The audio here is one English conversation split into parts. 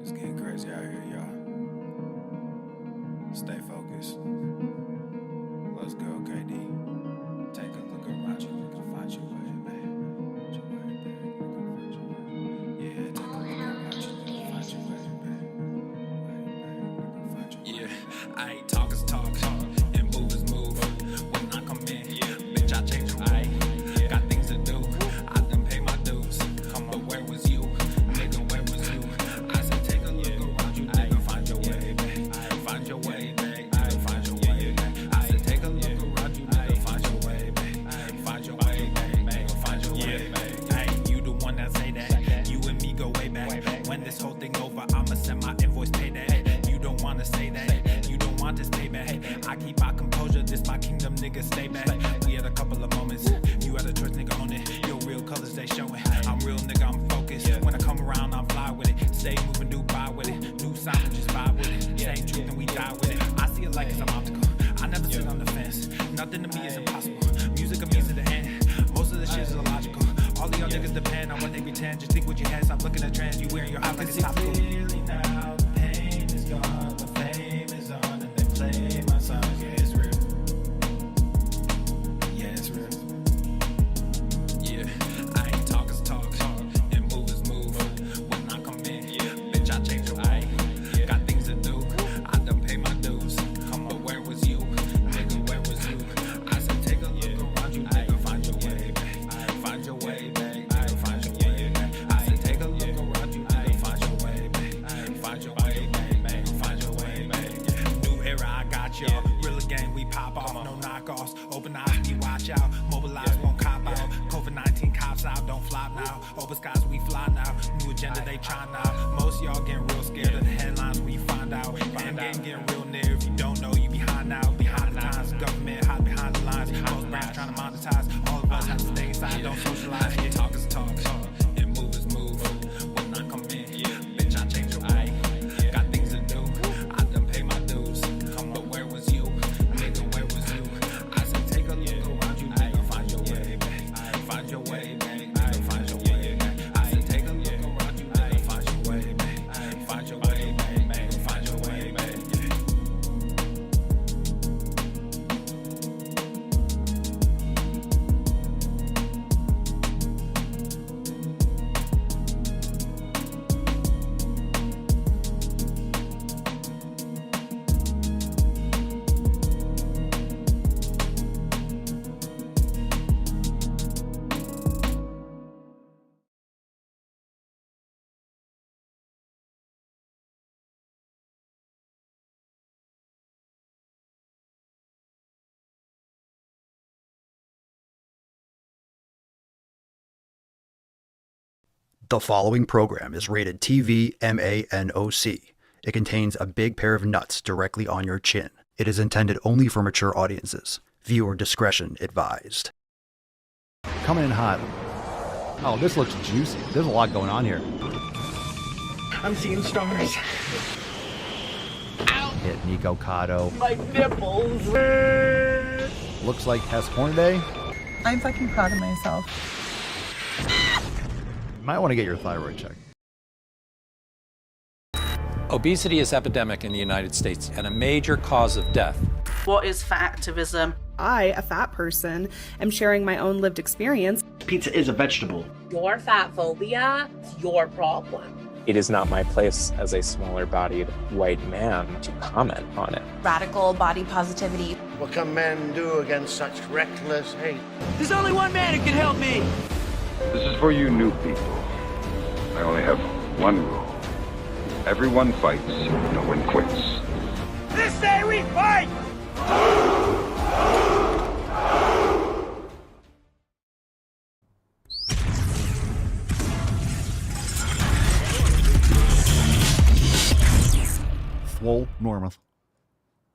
It's getting crazy out here, y'all. Stay focused. Let's go, KD. Take a look around you, look and find your way, babe. Your way, babe. Look and find your way. Yeah, take a look around you, look and find your way, babe. Way, babe. Look and find your way. Yeah, I ain't talk is talk, and move is move. When I come in, bitch, I change your way. Got things to do, I done pay my dues. But where was you? Nigga, where was you? I said take a look around you, nigga, find your way, babe. Find your way, babe. Find your way, babe. I said take a look around you, nigga, find your way, babe. Find your way, babe. Find your way, babe. Hey, you the one that say that. You and me go way back. When this whole thing over, I'ma send my invoice, pay that. You don't wanna say that. You don't want this payback. I keep my composure, this my kingdom, nigga, stay back. We had a couple of moments. You had a choice, nigga, own it. Your real colors, they showing. I'm real, nigga, I'm focused. When I come around, I'm fly with it. Stay moving, do buy with it. New sound, just vibe with it. Same truth and we die with it. I see it like it's an obstacle. I never sit on the fence. Nothing to me is impossible. Music of means to the end. Most of the shit is illogical. All of y'all niggas depend on what they pretend. Just think what you had. Stop looking at trends. You wearing your eyes like it's topical. Now the pain is gone, the fame is on, and they play my song. Yeah, it's real. Yeah, it's real. Yeah, I ain't talk is talk, and move is move. When I come in, bitch, I change your way. Got things to do, I done pay my dues. But where was you? Nigga, where was you? I said take a look around you, nigga, find your way, babe. Find your way, babe. Find your way, babe. I said take a look around you, nigga, find your way, babe. Find your way, babe. Find your way, babe. New era, I got y'all. Real again, we pop off, no knockoffs. Open eyes, we watch out. Mobilize, won't cop out. COVID-19 cops out, don't flop now. Open skies, we fly now. New agenda, they try now. Most y'all getting real scared of the headlines when you find out. And getting real near. If you don't know, you behind now. Behind the times, government hide behind the lines. Most brands trying to monetize. All of us have to stay inside, don't socialize. Talk is talk, and move is move. When I come in, bitch, I change your way. Got things to do, I done pay my dues. But where was you? Nigga, where was you? I said take a look around you, nigga, find your way, babe. Find your way, babe. Find your way, babe. I said take a look around you, nigga, find your way, babe. Find your way, babe. Find your way, babe. The following program is rated TV MANOC. It contains a big pair of nuts directly on your chin. It is intended only for mature audiences. Viewer discretion advised. Coming in hot. Oh, this looks juicy. There's a lot going on here. I'm seeing stars. Hit Nico Cotto. My nipples. Looks like Tess Hornaday. I'm fucking proud of myself. You might want to get your thyroid checked. Obesity is epidemic in the United States and a major cause of death. What is fat activism? I, a fat person, am sharing my own lived experience. Pizza is a vegetable. Your fat phobia is your problem. It is not my place as a smaller-bodied white man to comment on it. Radical body positivity. What can men do against such reckless hate? There's only one man who can help me. This is for you new people. I only have one rule. Everyone fights, no one quits. This day we fight! Swole Normus.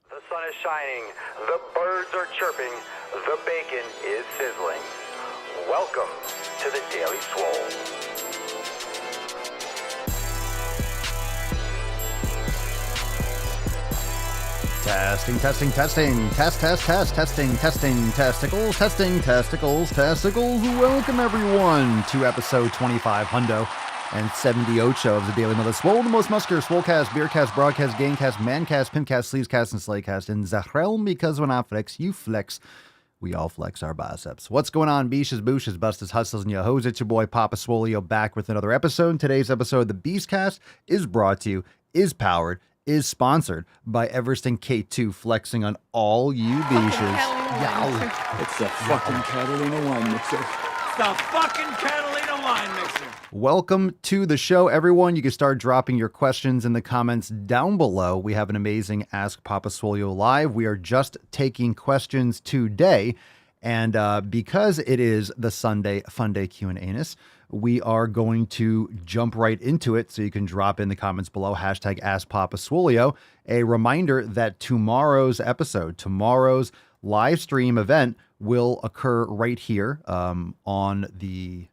The sun is shining, the birds are chirping, the bacon is sizzling. Welcome to the Daily Swole. Testing, testing, testing. Testing, testicles. Welcome everyone to episode 25 hundo and 78 of the Daily Mother Swole, the most muscular Swolecast, Beercast, Broadcast, Gamecast, Mancast, Pimpcast, Sleevescast, and Slaycast in the realm, because when I flex, you flex. We all flex our biceps. What's going on, Beaches, Booshes, Bustas, Hustles, and Yo-Hos? It's your boy, Papa Swolio, back with another episode. Today's episode of the Beastcast is brought to you, is powered, is sponsored by Everesting K2, flexing on all you Beaches. It's the fucking Catalina wine mixer. It's the fucking Catalina wine mixer. Welcome to the show, everyone. You can start dropping your questions in the comments down below. We have an amazing Ask Papa Swolio live. We are just taking questions today, and because it is the Sunday Fun Day Q&A-ness, we are going to jump right into it, so you can drop in the comments below, hashtag Ask Papa Swolio. A reminder that tomorrow's episode, tomorrow's live stream event will occur right here on the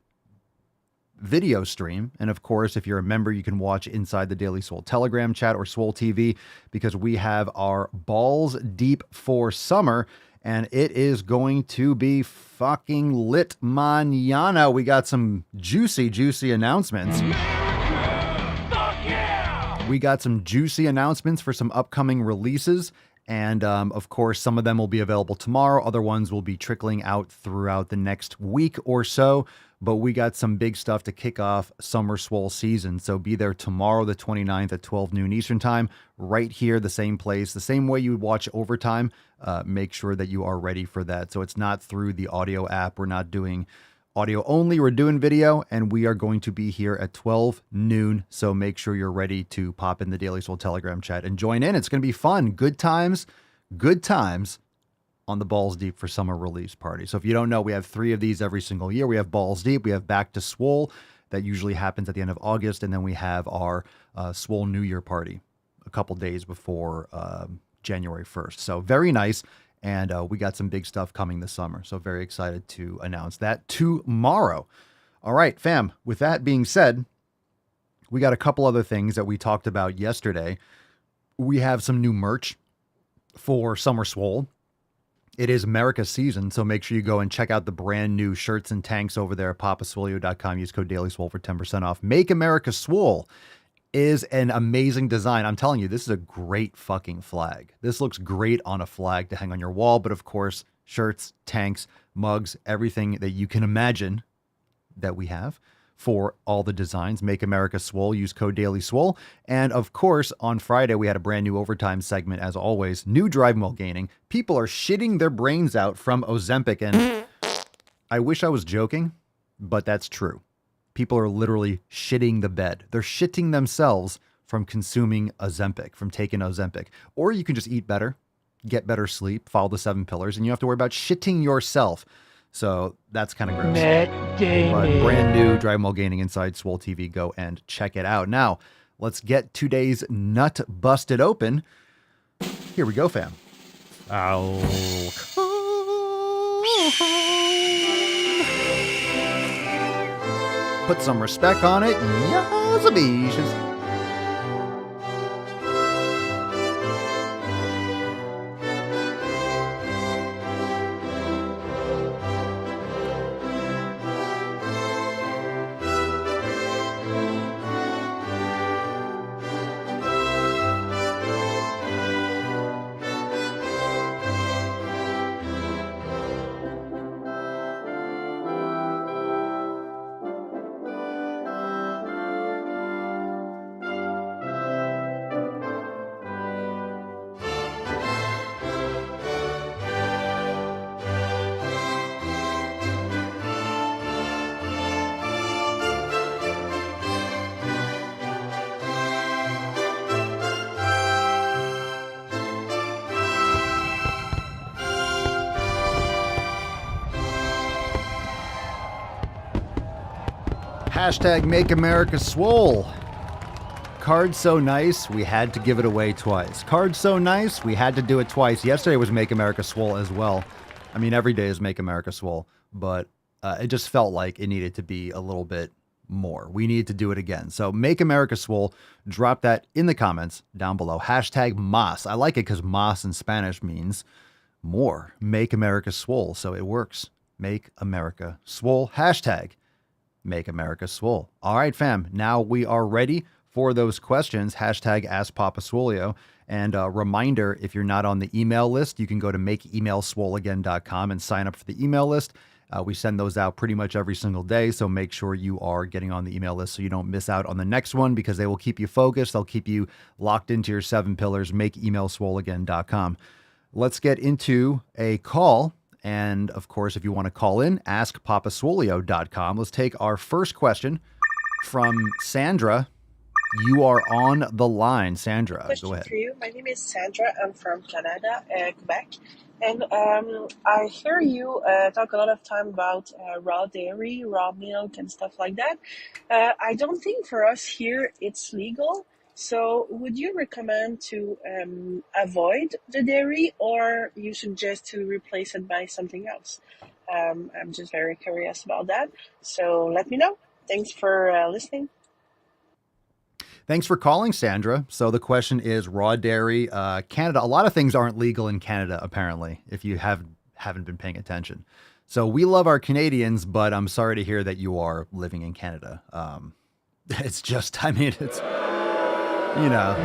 video stream. And of course, if you're a member, you can watch inside the Daily Swole Telegram chat or Swole TV, because we have our balls deep for summer, and it is going to be fucking lit mañana. We got some juicy announcements. We got some juicy announcements for some upcoming releases. And of course, some of them will be available tomorrow. Other ones will be trickling out throughout the next week or so. But we got some big stuff to kick off Summer Swole season. So be there tomorrow, the 29th at 12 noon Eastern time, right here, the same place, the same way you would watch Overtime. Make sure that you are ready for that. So it's not through the audio app. We're not doing audio only. We're doing video, and we are going to be here at 12 noon. So make sure you're ready to pop in the Daily Swole Telegram chat and join in. It's going to be fun. Good times on the Balls Deep for Summer release party. So if you don't know, we have 3 of these every single year. We have Balls Deep, we have Back to Swole, that usually happens at the end of August, and then we have our Swole New Year party a couple days before January 1st. So very nice, and we got some big stuff coming this summer. So very excited to announce that tomorrow. All right, fam, with that being said, we got a couple other things that we talked about yesterday. We have some new merch for Summer Swole. It is America's season, so make sure you go and check out the brand new shirts and tanks over there at papaswolio.com. Use code DailySwole for 10% off. Make America Swole is an amazing design. I'm telling you, this is a great fucking flag. This looks great on a flag to hang on your wall, but of course, shirts, tanks, mugs, everything that you can imagine that we have for all the designs. Make America Swole. Use code DailySwole. And of course, on Friday, we had a brand new Overtime segment, as always. New drive mill gaining. People are shitting their brains out from Ozempic, and I wish I was joking, but that's true. People are literally shitting the bed. They're shitting themselves from consuming Ozempic, from taking Ozempic. Or you can just eat better, get better sleep, follow the 7 pillars, and you don't have to worry about shitting yourself. So that's kind of gross. But brand new Drive Mill Gaining inside Swole TV. Go and check it out. Now, let's get today's nut busted open. Here we go, fam. Put some respect on it. Yes, beaches. Hashtag Make America Swole. Card so nice, we had to give it away twice. Card so nice, we had to do it twice. Yesterday was Make America Swole as well. I mean, every day is Make America Swole, but it just felt like it needed to be a little bit more. We needed to do it again. So Make America Swole, drop that in the comments down below. Hashtag Mas. I like it because Mas in Spanish means more. Make America Swole, so it works. Make America Swole. Hashtag Make America Swole. All right, fam. Now we are ready for those questions. Hashtag Ask Papa Swolio. And a reminder, if you're not on the email list, you can go to makeemailswoleagain.com and sign up for the email list. We send those out pretty much every single day, so make sure you are getting on the email list so you don't miss out on the next one, because they will keep you focused. They'll keep you locked into your 7 pillars. Makeemailswoleagain.com. Let's get into a call. And of course, if you want to call in, askpapaswolio.com. Let's take our first question from Sandra. You are on the line, Sandra. Question Go ahead. for you. My name is Sandra. I'm from Canada, Quebec. And I hear you talk a lot of time about raw dairy, raw milk, and stuff like that. I don't think for us here it's legal. So would you recommend to avoid the dairy, or you suggest to replace it by something else? I'm just very curious about that. So let me know. Thanks for listening. Thanks for calling, Sandra. So the question is raw dairy, Canada. A lot of things aren't legal in Canada, apparently, if you haven't been paying attention. So we love our Canadians, but I'm sorry to hear that you are living in Canada. It's just, I mean, it's, you know,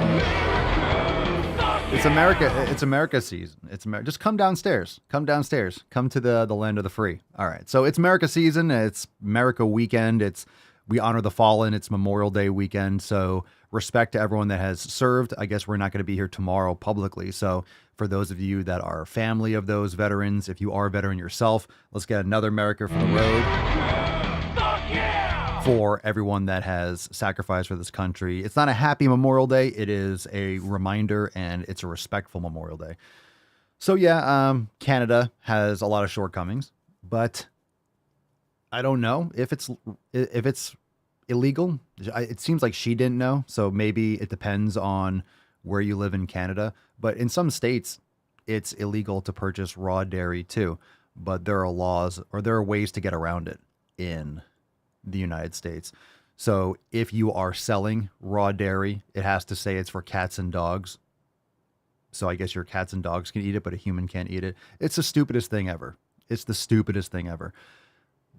it's America. It's America season. It's just come downstairs. Come downstairs. Come to the land of the free. All right. So it's America season. It's America weekend. We honor the fallen. It's Memorial Day weekend. So respect to everyone that has served. I guess we're not going to be here tomorrow publicly. So for those of you that are family of those veterans, if you are a veteran yourself, let's get another America for the road. For everyone that has sacrificed for this country. It's not a happy Memorial Day. It is a reminder, and it's a respectful Memorial Day. So yeah, Canada has a lot of shortcomings, but I don't know if it's illegal. It seems like she didn't know. So maybe it depends on where you live in Canada. But in some states, it's illegal to purchase raw dairy too. But there are laws, or there are ways to get around it in the United States. So if you are selling raw dairy, it has to say it's for cats and dogs. So I guess your cats and dogs can eat it, but a human can't eat it. It's the stupidest thing ever. It's the stupidest thing ever.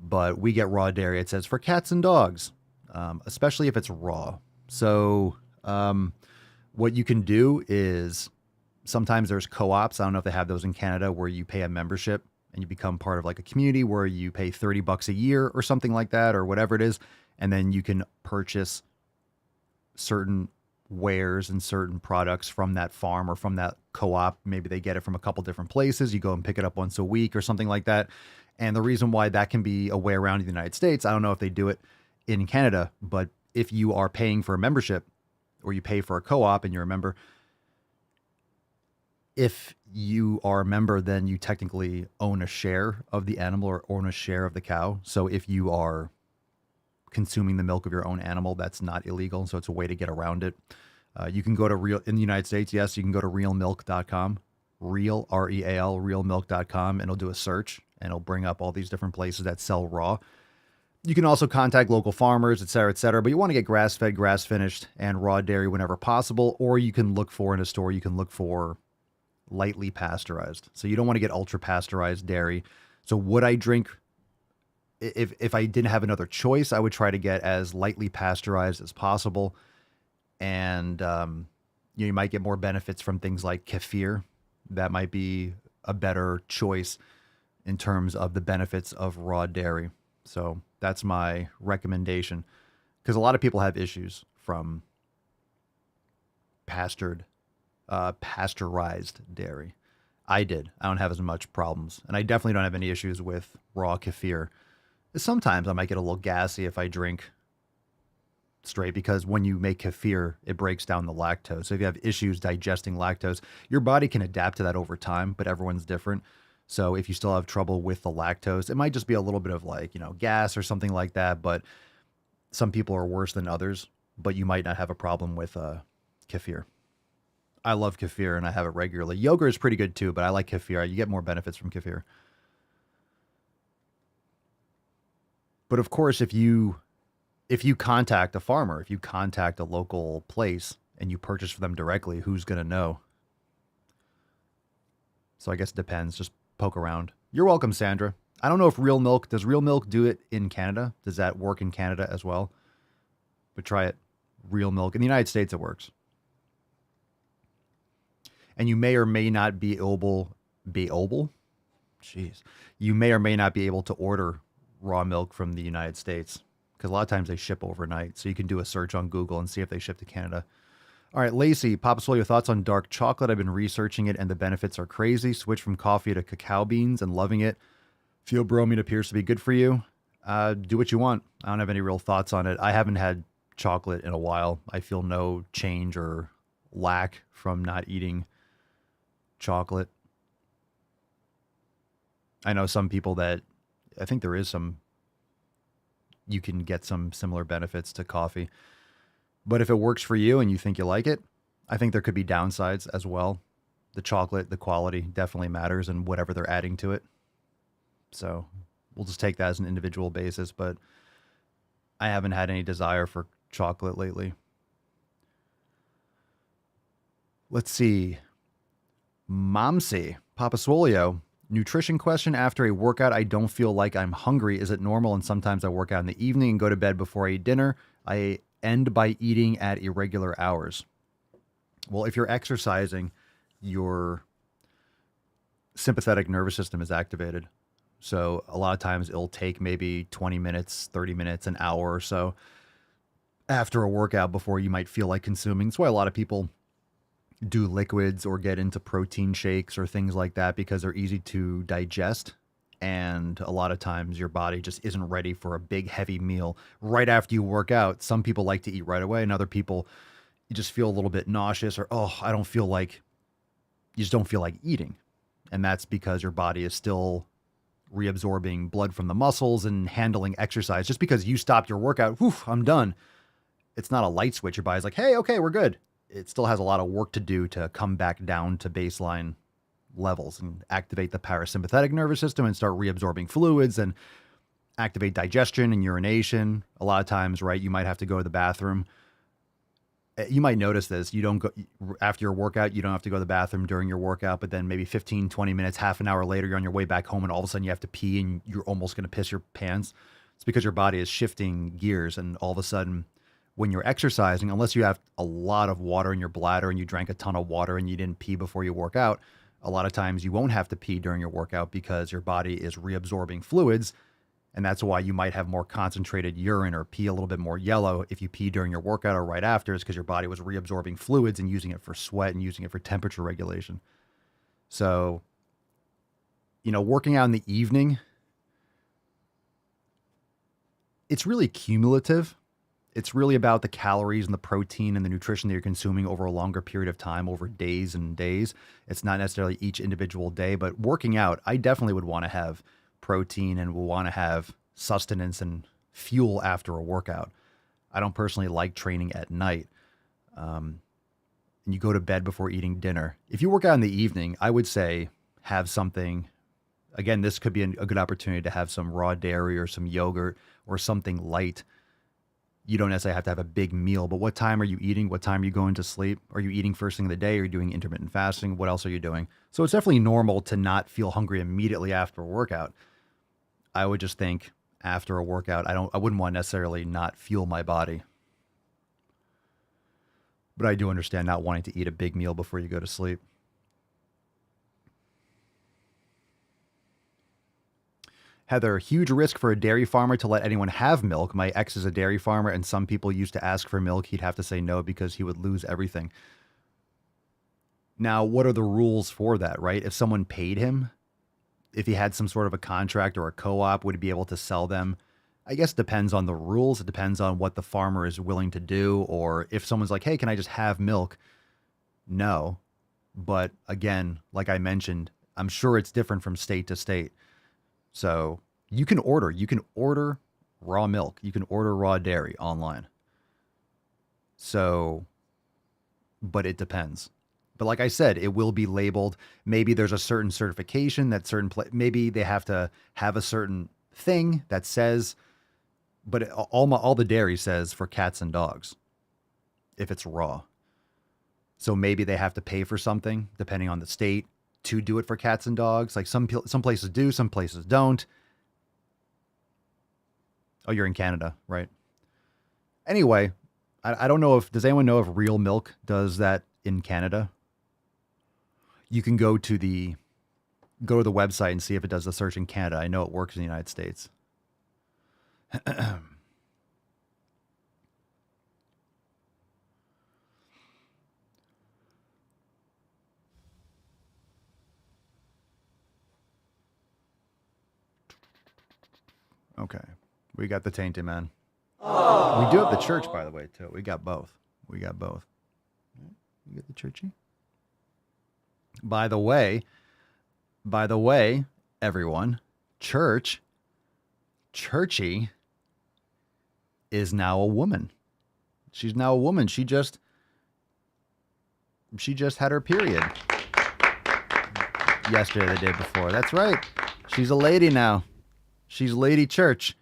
But we get raw dairy. It says for cats and dogs, especially if it's raw. So what you can do is sometimes there's co-ops. I don't know if they have those in Canada, where you pay a membership and you become part of like a community where you pay $30 a year or something like that, or whatever it is. And then you can purchase certain wares and certain products from that farm or from that co-op. Maybe they get it from a couple different places. You go and pick it up once a week or something like that. And the reason why that can be a way around the United States, I don't know if they do it in Canada, but if you are paying for a membership, or you pay for a co-op and you're a member, if you are a member, then you technically own a share of the animal or own a share of the cow. So if you are consuming the milk of your own animal, that's not illegal. So it's a way to get around it. You can go to in the United States, yes, you can go to realmilk.com, real, R-E-A-L, realmilk.com, and it'll do a search and it'll bring up all these different places that sell raw. You can also contact local farmers, et cetera, but you want to get grass-fed, grass-finished, and raw dairy whenever possible, or you can look for in a store, you can look for lightly pasteurized. So you don't want to get ultra pasteurized dairy. So would I drink, if I didn't have another choice, I would try to get as lightly pasteurized as possible. And you might get more benefits from things like kefir. That might be a better choice in terms of the benefits of raw dairy. So that's my recommendation, because a lot of people have issues from pasteurized dairy. I don't have as much problems, and I definitely don't have any issues with raw kefir. Sometimes I might get a little gassy if I drink straight, because when you make kefir, it breaks down the lactose. So if you have issues digesting lactose, your body can adapt to that over time, but everyone's different. So if you still have trouble with the lactose, it might just be a little bit of gas or something like that. But some people are worse than others, but you might not have a problem with kefir. I love kefir and I have it regularly. Yogurt is pretty good too, but I like kefir. You get more benefits from kefir. But of course, if you contact a farmer, if you contact a local place and you purchase from them directly, who's going to know? So I guess it depends. Just poke around. You're welcome, Sandra. I don't know if does real milk do it in Canada? Does that work in Canada as well? But try it. Real milk. In the United States, it works. And you may or may not be able. Jeez. You may or may not be able to order raw milk from the United States because a lot of times they ship overnight. So you can do a search on Google and see if they ship to Canada. All right, Lacey, Papa Swole, your thoughts on dark chocolate? I've been researching it and the benefits are crazy. Switch from coffee to cacao beans and loving it. Theobromine appears to be good for you. Do what you want. I don't have any real thoughts on it. I haven't had chocolate in a while. I feel no change or lack from not eating chocolate. I know some people that I think there is some, you can get some similar benefits to coffee. But if it works for you and you think you like it, I think there could be downsides as well. The chocolate, the quality definitely matters and whatever they're adding to it. So we'll just take that as an individual basis, but I haven't had any desire for chocolate lately. Let's see. Momsy, Papa Swolio, nutrition question. After a workout, I don't feel like I'm hungry. Is it normal? And sometimes I work out in the evening and go to bed before I eat dinner. I end by eating at irregular hours. Well, if you're exercising, your sympathetic nervous system is activated. So a lot of times it'll take maybe 20 minutes, 30 minutes, an hour or so after a workout before you might feel like consuming. That's why a lot of people do liquids or get into protein shakes or things like that because they're easy to digest. And a lot of times your body just isn't ready for a big, heavy meal right after you work out. Some people like to eat right away, and other people, you just feel a little bit nauseous or, you just don't feel like eating. And that's because your body is still reabsorbing blood from the muscles and handling exercise. Just because you stopped your workout, whew, I'm done. It's not a light switch. Your body's like, hey, okay, we're good. It still has a lot of work to do to come back down to baseline levels and activate the parasympathetic nervous system and start reabsorbing fluids and activate digestion and urination. A lot of times, right, you might have to go to the bathroom. You might notice this. You don't go after your workout. You don't have to go to the bathroom during your workout, but then maybe 15, 20 minutes, half an hour later, you're on your way back home and all of a sudden you have to pee and you're almost going to piss your pants. It's because your body is shifting gears, and all of a sudden when you're exercising, unless you have a lot of water in your bladder and you drank a ton of water and you didn't pee before you work out, a lot of times you won't have to pee during your workout because your body is reabsorbing fluids. And that's why you might have more concentrated urine or pee a little bit more yellow if you pee during your workout or right after, is because your body was reabsorbing fluids and using it for sweat and using it for temperature regulation. So, working out in the evening, it's really cumulative. It's really about the calories and the protein and the nutrition that you're consuming over a longer period of time, over days and days. It's not necessarily each individual day, but working out, I definitely would want to have protein and will want to have sustenance and fuel after a workout. I don't personally like training at night. And you go to bed before eating dinner. If you work out in the evening, I would say have something. Again, this could be a good opportunity to have some raw dairy or some yogurt or something light. You don't necessarily have to have a big meal, but what time are you eating? What time are you going to sleep? Are you eating first thing of the day? Are you doing intermittent fasting? What else are you doing? So it's definitely normal to not feel hungry immediately after a workout. I would just think after a workout, I wouldn't want to necessarily not fuel my body. But I do understand not wanting to eat a big meal before you go to sleep. Heather, huge risk for a dairy farmer to let anyone have milk. My ex is a dairy farmer, and some people used to ask for milk. He'd have to say no because he would lose everything. Now, what are the rules for that, right? If someone paid him, if he had some sort of a contract or a co-op, would he be able to sell them? I guess it depends on the rules. It depends on what the farmer is willing to do. Or if someone's like, hey, can I just have milk? No. But again, like I mentioned, I'm sure it's different from state to state. So you can order raw milk. You can order raw dairy online. So, but it depends. But like I said, it will be labeled. Maybe there's a certain certification that maybe they have to have a certain thing that says, but all the dairy says for cats and dogs, if it's raw. So maybe they have to pay for something depending on the state to do it for cats and dogs. Like some places do, some places don't. Oh, you're in Canada, right? Anyway, I don't know does anyone know if Real Milk does that in Canada? You can go to the website and see if it does the search in Canada. I know it works in the United States. Okay. We got the Tainted Man. Oh. We do have the church, by the way, too. We got both. We got the churchy. By the way, everyone, Churchy is now a woman. She's now a woman. She just had her period yesterday, the day before. That's right. She's a lady now. She's Lady Church.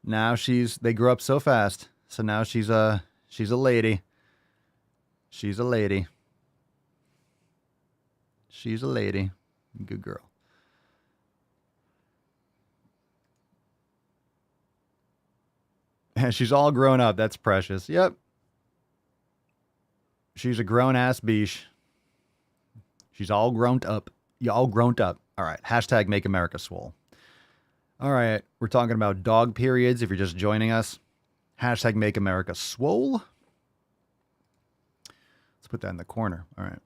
Now they grew up so fast. So now she's a lady. She's a lady. She's a lady. Good girl. And she's all grown up. That's precious. Yep. She's a grown-ass beesh. She's all grown up. You all grown up. All right. Hashtag Make America Swole. All right. We're talking about dog periods if you're just joining us. Hashtag Make America Swole. Let's put that in the corner. All right.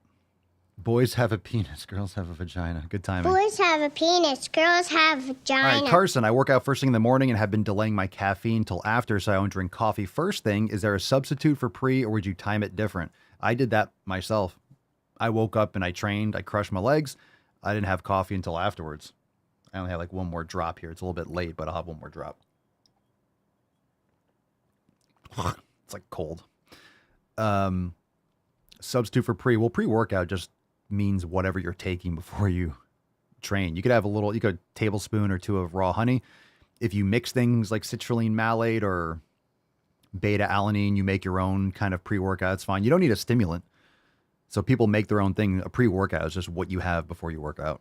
Boys have a penis. Girls have a vagina. Good timing. Boys have a penis. Girls have a vagina. All right, Carson, I work out first thing in the morning and have been delaying my caffeine till after, so I don't drink coffee first thing. Is there a substitute for pre, or would you time it different? I did that myself. I woke up and I trained. I crushed my legs. I didn't have coffee until afterwards. I only have like one more drop here. It's a little bit late, but I'll have one more drop. It's like cold. Substitute for pre. Well, pre-workout just means whatever you're taking before you train. You could have a tablespoon or two of raw honey. If you mix things like citrulline malate or beta alanine, you make your own kind of pre-workout, it's fine. You don't need a stimulant. So people make their own thing. A pre-workout is just what you have before you work out.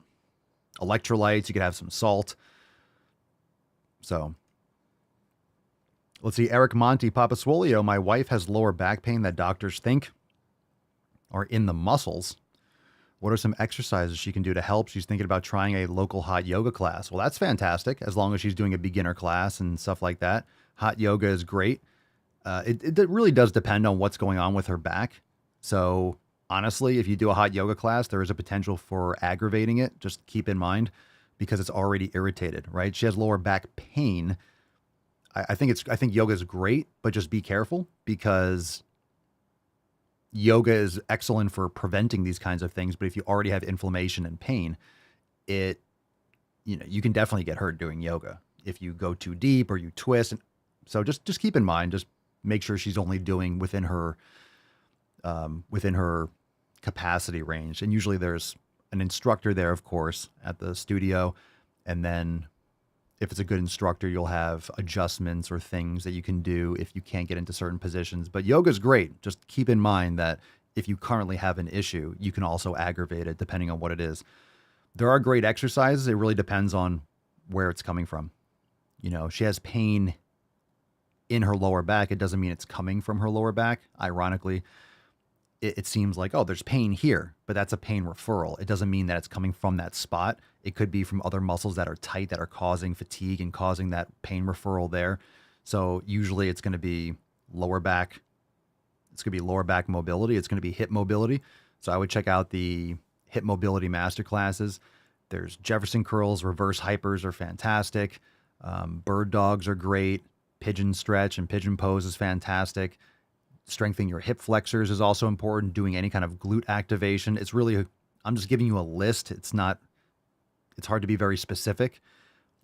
Electrolytes, you could have some salt. So let's see. Eric Monty, Papa Swolio. My wife has lower back pain that doctors think are in the muscles. What are some exercises she can do to help? She's thinking about trying a local hot yoga class. Well, that's fantastic, as long as she's doing a beginner class and stuff like that. Hot yoga is great. It really does depend on what's going on with her back. So honestly, if you do a hot yoga class, there is a potential for aggravating it. Just keep in mind, because it's already irritated, right? She has lower back pain. I think yoga is great, but just be careful, because yoga is excellent for preventing these kinds of things. But if you already have inflammation and pain, you can definitely get hurt doing yoga if you go too deep or you twist. So just keep in mind, just make sure she's only doing within her capacity range. And usually there's an instructor there, of course, at the studio. And then if it's a good instructor, you'll have adjustments or things that you can do if you can't get into certain positions. But yoga is great. Just keep in mind that if you currently have an issue, you can also aggravate it depending on what it is. There are great exercises. It really depends on where it's coming from. She has pain in her lower back. It doesn't mean it's coming from her lower back. Ironically, it seems like, oh, there's pain here, but that's a pain referral. It doesn't mean that it's coming from that spot. It could be from other muscles that are tight, that are causing fatigue and causing that pain referral there. So usually it's going to be lower back. It's going to be lower back mobility. It's going to be hip mobility. So I would check out the hip mobility masterclasses. There's Jefferson curls, reverse hypers are fantastic. Bird dogs are great. Pigeon stretch and pigeon pose is fantastic. Strengthening your hip flexors is also important. Doing any kind of glute activation. It's really, I'm just giving you a list. It's hard to be very specific.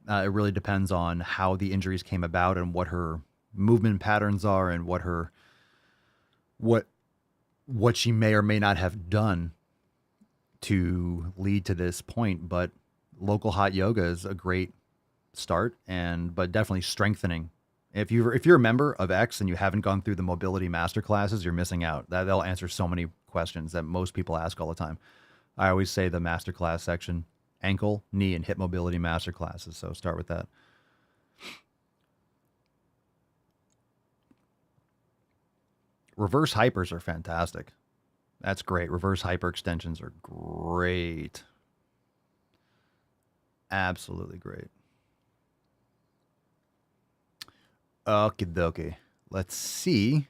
It really depends on how the injuries came about and what her movement patterns are and what she may or may not have done to lead to this point. But local hot yoga is a great start, but definitely strengthening. If you're a member of X and you haven't gone through the mobility master classes, you're missing out. They'll answer so many questions that most people ask all the time. I always say the master class section, ankle, knee, and hip mobility master classes. So start with that. Reverse hypers are fantastic. That's great. Reverse hyperextensions are great. Absolutely great. Okie dokie. Let's see.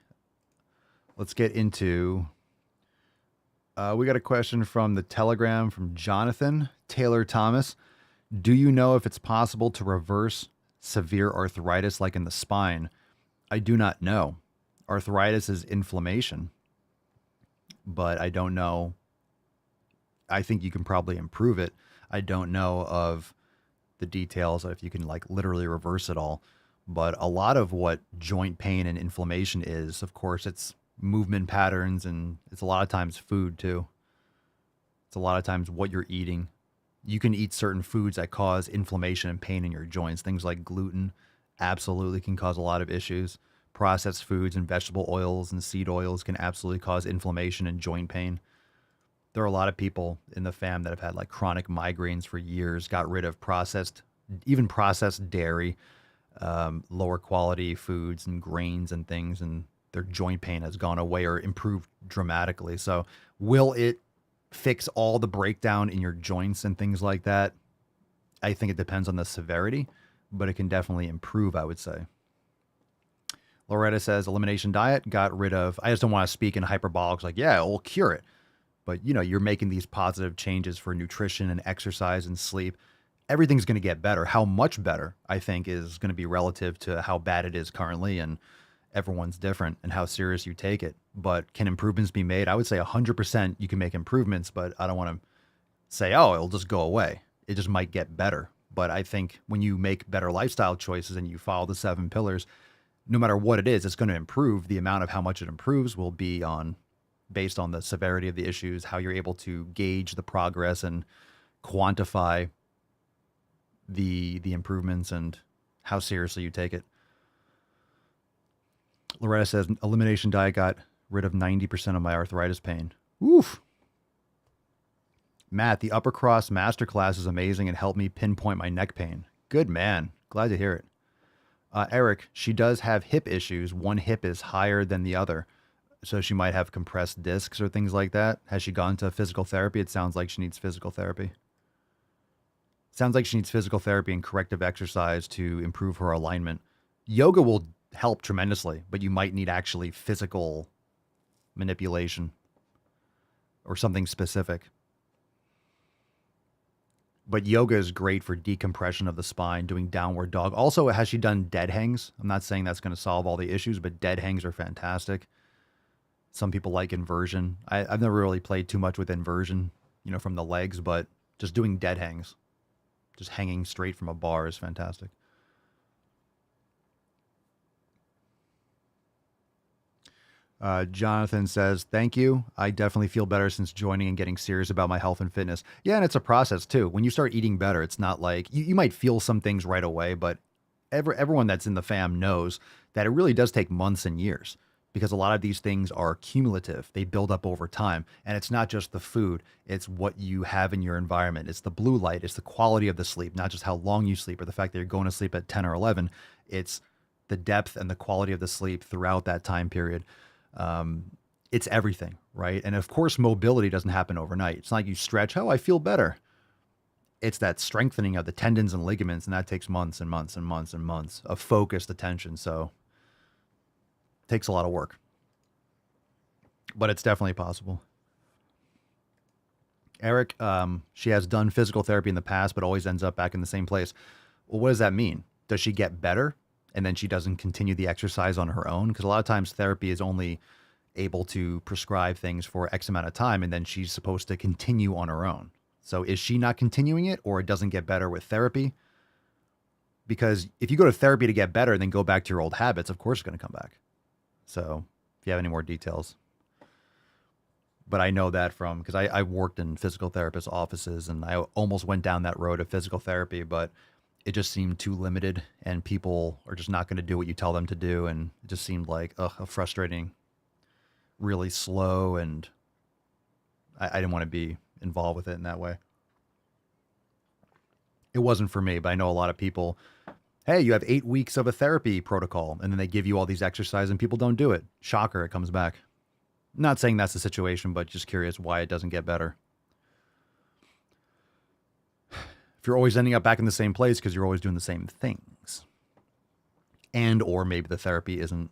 Let's get into... we got a question from the Telegram from Jonathan Taylor Thomas. Do you know if it's possible to reverse severe arthritis like in the spine? I do not know. Arthritis is inflammation, but I don't know. I think you can probably improve it. I don't know of the details if you can like literally reverse it all. But a lot of what joint pain and inflammation is, of course, it's movement patterns, and it's a lot of times food too. It's a lot of times what you're eating. You can eat certain foods that cause inflammation and pain in your joints. Things like gluten absolutely can cause a lot of issues. Processed foods and vegetable oils and seed oils can absolutely cause inflammation and joint pain. There are a lot of people in the fam that have had like chronic migraines for years, got rid of even processed dairy, lower quality foods and grains and things, and their joint pain has gone away or improved dramatically. So will it fix all the breakdown in your joints and things like that? I think it depends on the severity, but it can definitely improve, I would say. Loretta says, elimination diet got rid of, I just don't want to speak in hyperbolics like, yeah, it'll cure it. But, you know, you're making these positive changes for nutrition and exercise and sleep. Everything's going to get better. How much better, I think, is going to be relative to how bad it is currently. And everyone's different and how serious you take it. But can improvements be made? I would say 100% you can make improvements, but I don't want to say, oh, it'll just go away. It just might get better. But I think when you make better lifestyle choices and you follow the 7 pillars, no matter what it is, it's going to improve. The amount of how much it improves will be based on the severity of the issues, how you're able to gauge the progress and quantify the improvements and how seriously you take it. Loretta says, elimination diet got rid of 90% of my arthritis pain. Oof. Matt, the upper cross masterclass is amazing and helped me pinpoint my neck pain. Good man. Glad to hear it. Eric, she does have hip issues. One hip is higher than the other. So she might have compressed discs or things like that. Has she gone to physical therapy? It sounds like she needs physical therapy. Sounds like she needs physical therapy and corrective exercise to improve her alignment. Yoga will help tremendously, but you might need actually physical manipulation or something specific. But yoga is great for decompression of the spine, doing downward dog. Also, has she done dead hangs? I'm not saying that's going to solve all the issues, but dead hangs are fantastic. Some people like inversion. I've never really played too much with inversion, you know, from the legs, but just doing dead hangs, just hanging straight from a bar is fantastic. Jonathan says, thank you. I definitely feel better since joining and getting serious about my health and fitness. Yeah, and it's a process too. When you start eating better, it's not like you might feel some things right away, but everyone that's in the fam knows that it really does take months and years because a lot of these things are cumulative. They build up over time. And it's not just the food. It's what you have in your environment. It's the blue light. It's the quality of the sleep, not just how long you sleep or the fact that you're going to sleep at 10 or 11. It's the depth and the quality of the sleep throughout that time period. It's everything, right? And of course, mobility doesn't happen overnight. It's not like you stretch, oh, I feel better. It's that strengthening of the tendons and ligaments, and that takes months and months and months and months of focused attention. So it takes a lot of work, but it's definitely possible. Eric, she has done physical therapy in the past, but always ends up back in the same place. Well, what does that mean? Does she get better and then she doesn't continue the exercise on her own? Because a lot of times therapy is only able to prescribe things for X amount of time, and then she's supposed to continue on her own. So is she not continuing it, or it doesn't get better with therapy? Because if you go to therapy to get better and then go back to your old habits, of course it's going to come back. So if you have any more details. But I know that from, because I worked in physical therapist offices, and I almost went down that road of physical therapy, but it just seemed too limited, and people are just not going to do what you tell them to do. And it just seemed like a frustrating, really slow, and I didn't want to be involved with it in that way. It wasn't for me, but I know a lot of people hey, you have 8 weeks of a therapy protocol, and then they give you all these exercises and people don't do it. Shocker, it comes back. Not saying that's the situation, but just curious why it doesn't get better. If you're always ending up back in the same place because you're always doing the same things. And or maybe the therapy isn't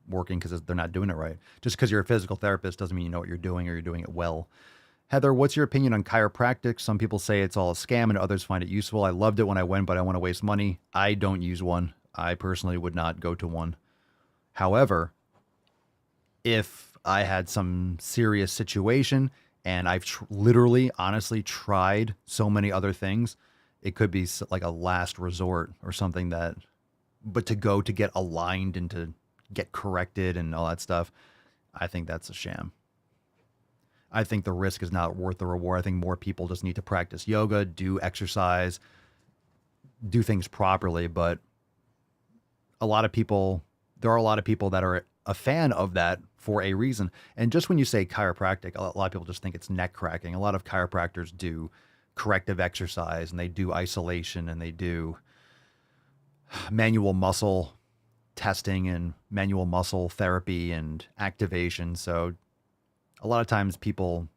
working because they're not doing it right. Just because you're a physical therapist doesn't mean you know what you're doing or you're doing it well. Heather, what's your opinion on chiropractic? Some people say it's all a scam and others find it useful. I loved it when I went, but I want to waste money. I don't use one. I personally would not go to one. However, if I had some serious situation and I've literally, honestly tried so many other things, it could be like a last resort or something that, but to go to get aligned and to get corrected and all that stuff, I think that's a sham. I think the risk is not worth the reward. I think more people just need to practice yoga, do exercise, do things properly. But there are a lot of people that are a fan of that for a reason. And just when you say chiropractic, a lot of people just think it's neck cracking. A lot of chiropractors do corrective exercise and they do isolation and they do manual muscle testing and manual muscle therapy and activation. So a lot of times people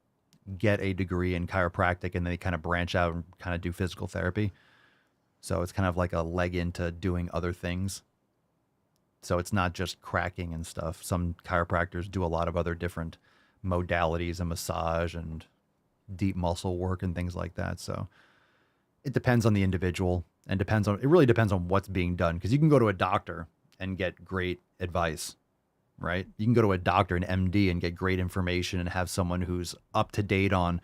get a degree in chiropractic and they kind of branch out and kind of do physical therapy. So it's kind of like a leg into doing other things. So it's not just cracking and stuff. Some chiropractors do a lot of other different modalities and massage and deep muscle work and things like that. So it depends on the individual and it really depends on what's being done. Because you can go to a doctor and get great advice, right? You can go to a doctor, an MD, and get great information and have someone who's up to date on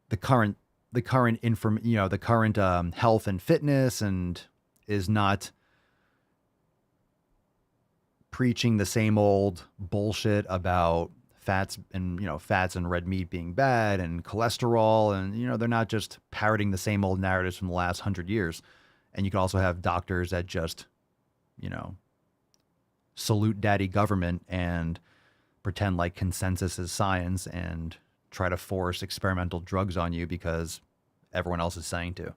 the current health and fitness and is not preaching the same old bullshit about fats and red meat being bad and cholesterol. And, they're not just parroting the same old narratives from the last 100 years. And you can also have doctors that just, salute daddy government and pretend like consensus is science and try to force experimental drugs on you because everyone else is saying to.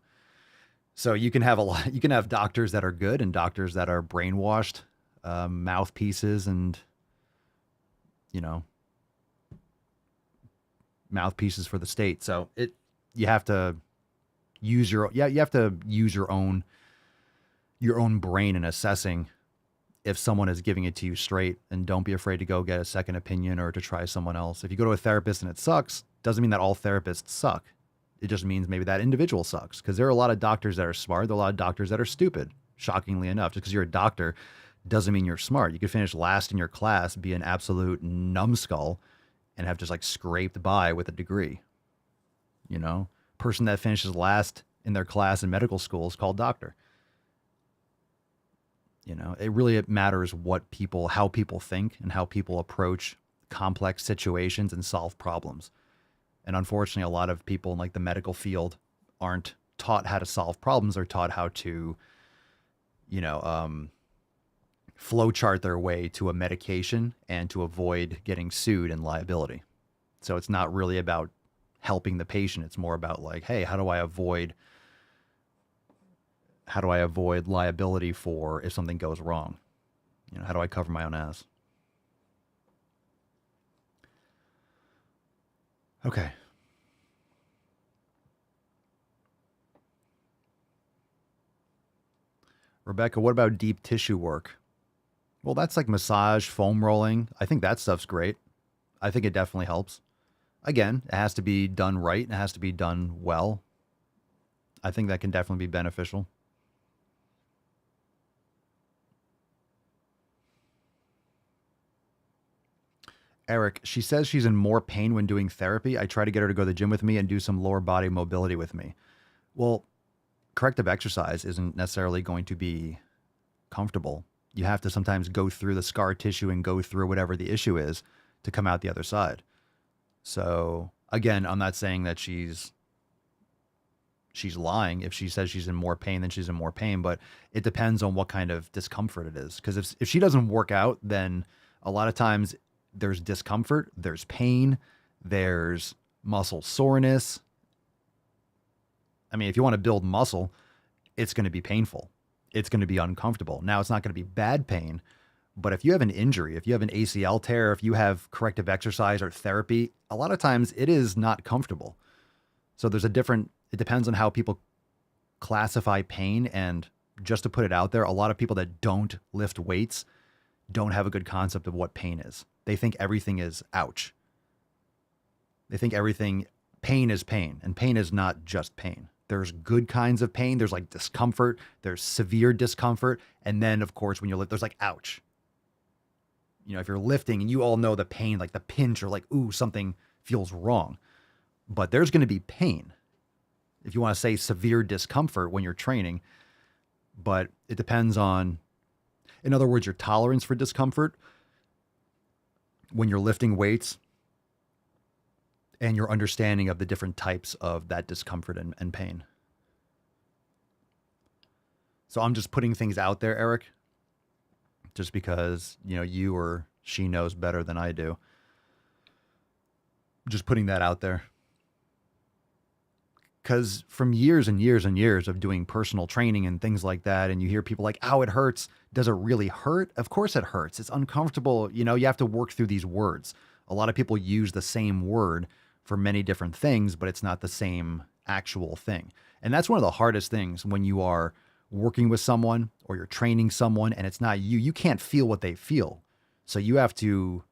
So you can have doctors that are good and doctors that are brainwashed, mouthpieces and, mouthpieces for the state. So you have to use your own brain in assessing if someone is giving it to you straight, and don't be afraid to go get a second opinion or to try someone else. If you go to a therapist and it sucks, doesn't mean that all therapists suck. It just means maybe that individual sucks, because there are a lot of doctors that are smart. There are a lot of doctors that are stupid, shockingly enough. Just because you're a doctor doesn't mean you're smart. You could finish last in your class, be an absolute numbskull, and have just like scraped by with a degree. Person that finishes last in their class in medical school is called doctor. It really matters how people think and how people approach complex situations and solve problems. And unfortunately, a lot of people in like the medical field aren't taught how to solve problems. They're taught how to, flowchart their way to a medication and to avoid getting sued and liability. So it's not really about helping the patient. It's more about like, hey, how do I avoid liability for if something goes wrong? How do I cover my own ass? Okay. Rebecca, what about deep tissue work? Well, that's like massage, foam rolling. I think that stuff's great. I think it definitely helps. Again, it has to be done right. It has to be done well. I think that can definitely be beneficial. Eric, she says she's in more pain when doing therapy. I try to get her to go to the gym with me and do some lower body mobility with me. Well, corrective exercise isn't necessarily going to be comfortable. You have to sometimes go through the scar tissue and go through whatever the issue is to come out the other side. So again, I'm not saying that she's lying if she says she's in more pain, then she's in more pain, but it depends on what kind of discomfort it is. Because if she doesn't work out, then a lot of times there's discomfort, there's pain, there's muscle soreness. I mean, if you want to build muscle, it's going to be painful. it's going to be uncomfortable. Now, it's not going to be bad pain, but if you have an injury, if you have an ACL tear, if you have corrective exercise or therapy, a lot of times it is not comfortable. So it depends on how people classify pain. And just to put it out there, a lot of people that don't lift weights don't have a good concept of what pain is. They think everything is ouch. They think pain is pain, and pain is not just pain. There's good kinds of pain. There's like discomfort. There's severe discomfort. And then, of course, when you lift, there's like ouch. If you're lifting and you all know the pain, like the pinch or like, ooh, something feels wrong. But there's going to be pain, if you want to say severe discomfort when you're training. But it depends on, in other words, your tolerance for discomfort when you're lifting weights and your understanding of the different types of that discomfort and pain. So I'm just putting things out there, Eric, just because, you or she knows better than I do. Just putting that out there. Because from years and years and years of doing personal training and things like that, and you hear people like, "Ow, it hurts." Does it really hurt? Of course it hurts. It's uncomfortable. You have to work through these words. A lot of people use the same word for many different things, but it's not the same actual thing. And that's one of the hardest things when you are working with someone or you're training someone and it's not you. You can't feel what they feel. So you have to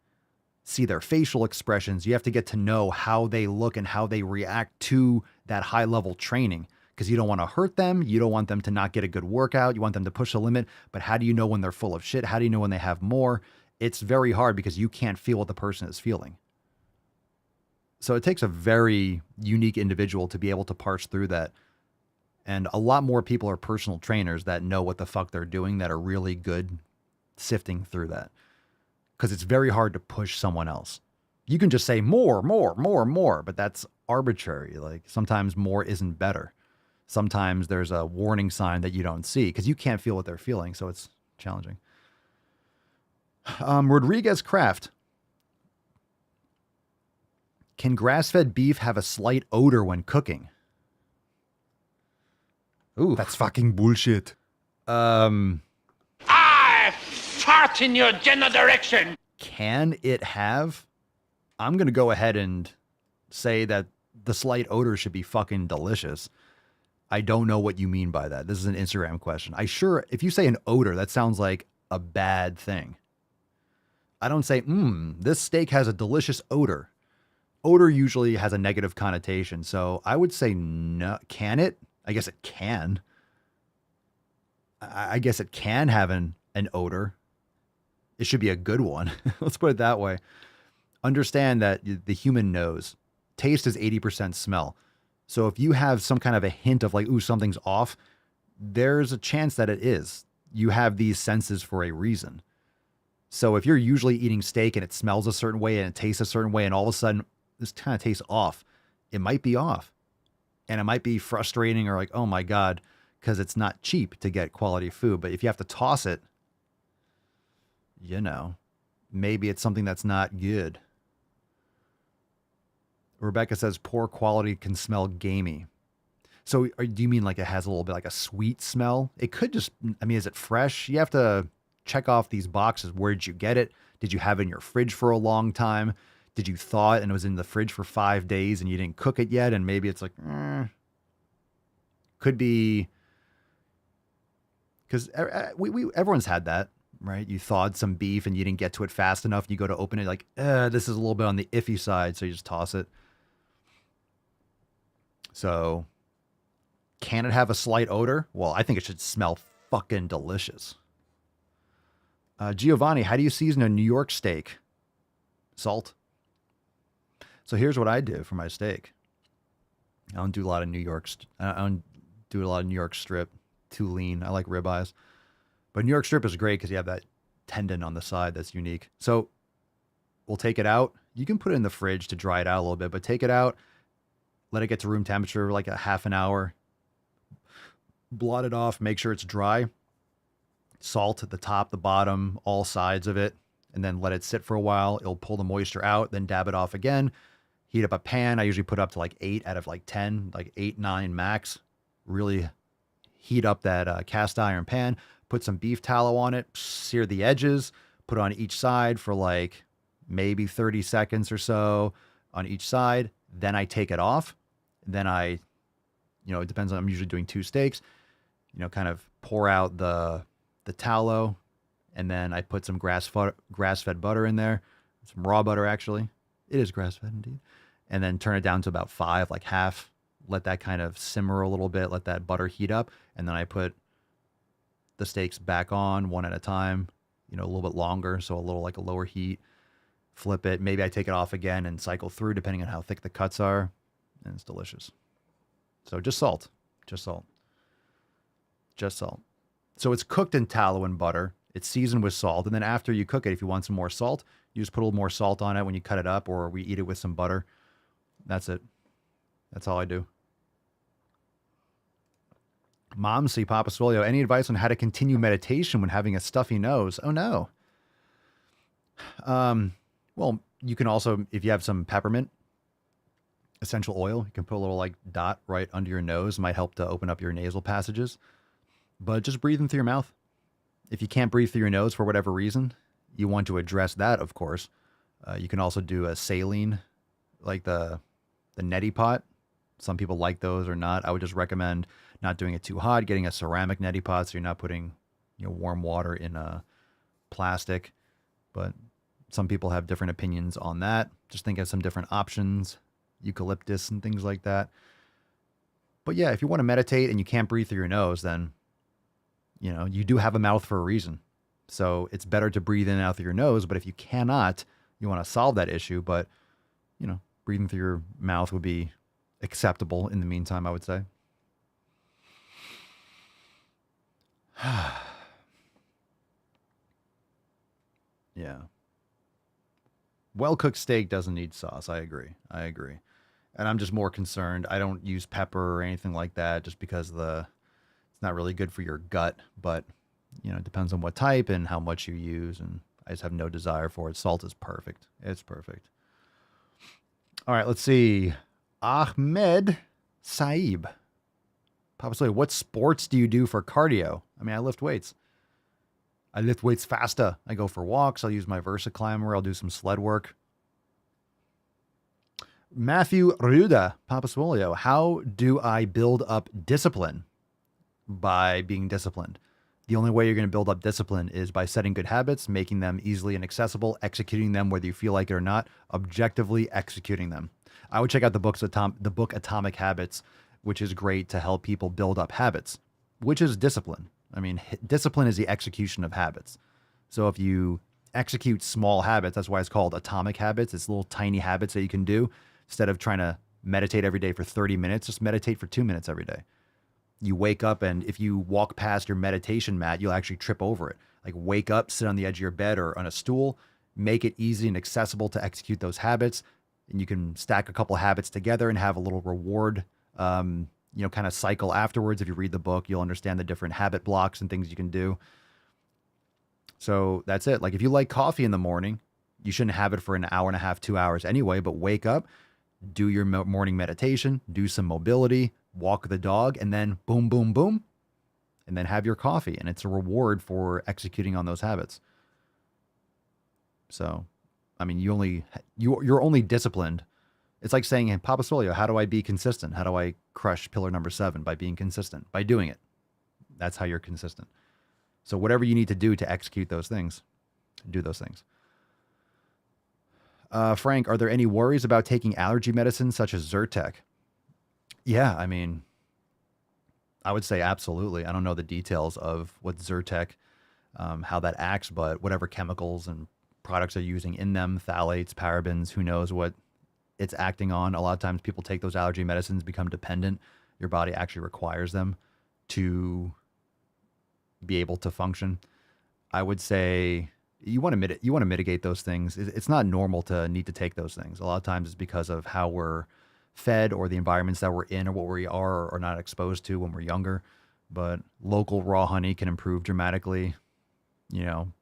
see their facial expressions. You have to get to know how they look and how they react to that high level training, because you don't want to hurt them. You don't want them to not get a good workout. You want them to push the limit. But how do you know when they're full of shit? How do you know when they have more? It's very hard because you can't feel what the person is feeling. So it takes a very unique individual to be able to parse through that. And a lot more people are personal trainers that know what the fuck they're doing, that are really good sifting through that. Because it's very hard to push someone else. You can just say more, but that's arbitrary. Like sometimes more isn't better. Sometimes there's a warning sign that you don't see because you can't feel what they're feeling. So it's challenging. Rodriguez Craft. Can grass-fed beef have a slight odor when cooking? Ooh, that's fucking bullshit. I fart in your general direction. Can it have? I'm going to go ahead and say that the slight odor should be fucking delicious. I don't know what you mean by that. This is an Instagram question. If you say an odor, that sounds like a bad thing. I don't say, this steak has a delicious odor. Odor usually has a negative connotation. So I would say no. Can it? I guess it can. I guess it can have an odor. It should be a good one. Let's put it that way. Understand that the human nose, taste is 80% smell. So if you have some kind of a hint of like, ooh, something's off, there's a chance that it is. You have these senses for a reason. So if you're usually eating steak and it smells a certain way and it tastes a certain way, and all of a sudden this kind of tastes off, it might be off. And it might be frustrating or like, oh my God, because it's not cheap to get quality food. But if you have to toss it, maybe it's something that's not good. Rebecca says poor quality can smell gamey. So do you mean like it has a little bit like a sweet smell? It could just, is it fresh? You have to check off these boxes. Where did you get it? Did you have it in your fridge for a long time? Did you thaw it and it was in the fridge for 5 days and you didn't cook it yet? And maybe it's like, could be, because everyone's had that, right? You thawed some beef and you didn't get to it fast enough. You go to open it like, this is a little bit on the iffy side. So you just toss it. So can it have a slight odor? Well, I think it should smell fucking delicious. Giovanni, how do you season a New York steak? Salt. So here's what I do for my steak. I don't do a lot of New York. I don't do a lot of New York strip. Too lean. I like ribeyes. But New York strip is great because you have that tendon on the side that's unique. So we'll take it out. You can put it in the fridge to dry it out a little bit, but take it out. Let it get to room temperature like a half an hour. Blot it off. Make sure it's dry. Salt at the top, the bottom, all sides of it. And then let it sit for a while. It'll pull the moisture out. Then dab it off again. Heat up a pan. I usually put up to like 8 out of like 10, like 8, 9 max. Really heat up that cast iron pan, put some beef tallow on it, sear the edges, put on each side for like maybe 30 seconds or so on each side. Then I take it off. Then I, it depends on, I'm usually doing 2 steaks, kind of pour out the tallow, and then I put some grass-fed butter in there, some raw butter actually. It is grass-fed indeed. And then turn it down to about 5, like half. Let that kind of simmer a little bit, let that butter heat up, and then I put the steaks back on one at a time, a little bit longer, so a little like a lower heat. Flip it. Maybe I take it off again and cycle through depending on how thick the cuts are, and it's delicious. So just salt. Just salt. Just salt. So it's cooked in tallow and butter. It's seasoned with salt, and then after you cook it, if you want some more salt, you just put a little more salt on it when you cut it up, or we eat it with some butter. That's it. That's all I do. Mom, see Papa Swolio, any advice on how to continue meditation when having a stuffy nose? Oh, no. Well, you can also, if you have some peppermint essential oil, you can put a little like dot right under your nose. It might help to open up your nasal passages. But just breathe in through your mouth. If you can't breathe through your nose for whatever reason, you want to address that, of course. You can also do a saline, like the neti pot. Some people like those or not. I would just recommend not doing it too hot, getting a ceramic neti pot so you're not putting warm water in a plastic. But some people have different opinions on that. Just think of some different options, eucalyptus and things like that. But yeah, if you want to meditate and you can't breathe through your nose, then you do have a mouth for a reason. So it's better to breathe in and out through your nose. But if you cannot, you want to solve that issue. But, breathing through your mouth would be acceptable in the meantime, I would say. Yeah. Well-cooked steak doesn't need sauce. I agree. And I'm just more concerned. I don't use pepper or anything like that just because it's not really good for your gut. But, it depends on what type and how much you use. And I just have no desire for it. Salt is perfect. It's perfect. All right, let's see. Ahmed Saib. Papa Swolio, what sports do you do for cardio? I mean, I lift weights. I lift weights faster. I go for walks. I'll use my Versa climber. I'll do some sled work. Matthew Ruda, Papa Swolio, how do I build up discipline? By being disciplined. The only way you're going to build up discipline is by setting good habits, making them easily and accessible, executing them whether you feel like it or not, objectively executing them. I would check out the book Atomic Habits, which is great to help people build up habits, which is discipline. I mean, discipline is the execution of habits. So if you execute small habits, that's why it's called Atomic Habits. It's little tiny habits that you can do. Instead of trying to meditate every day for 30 minutes, just meditate for 2 minutes every day. You wake up, and if you walk past your meditation mat, you'll actually trip over it. Like wake up, sit on the edge of your bed or on a stool, make it easy and accessible to execute those habits. And you can stack a couple habits together and have a little reward, kind of cycle afterwards. If you read the book, you'll understand the different habit blocks and things you can do. So that's it. Like if you like coffee in the morning, you shouldn't have it for an hour and a half, 2 hours anyway, but wake up, do your morning meditation, do some mobility, walk the dog, and then boom, boom, boom, and then have your coffee. And it's a reward for executing on those habits. So, I mean, you're only disciplined. It's like saying, hey, Papa Swolio, how do I be consistent? How do I crush pillar number 7? By being consistent, by doing it. That's how you're consistent. So whatever you need to do to execute those things, do those things. Frank, are there any worries about taking allergy medicines such as Zyrtec? Yeah, I mean, I would say absolutely. I don't know the details of what Zyrtec, how that acts, but whatever chemicals and products are using in them, phthalates, parabens, who knows what it's acting on. A lot of times people take those allergy medicines, become dependent. Your body actually requires them to be able to function. I would say you want to mitigate those things. It's not normal to need to take those things. A lot of times it's because of how we're fed or the environments that we're in or what we are or not exposed to when we're younger. But local raw honey can improve dramatically,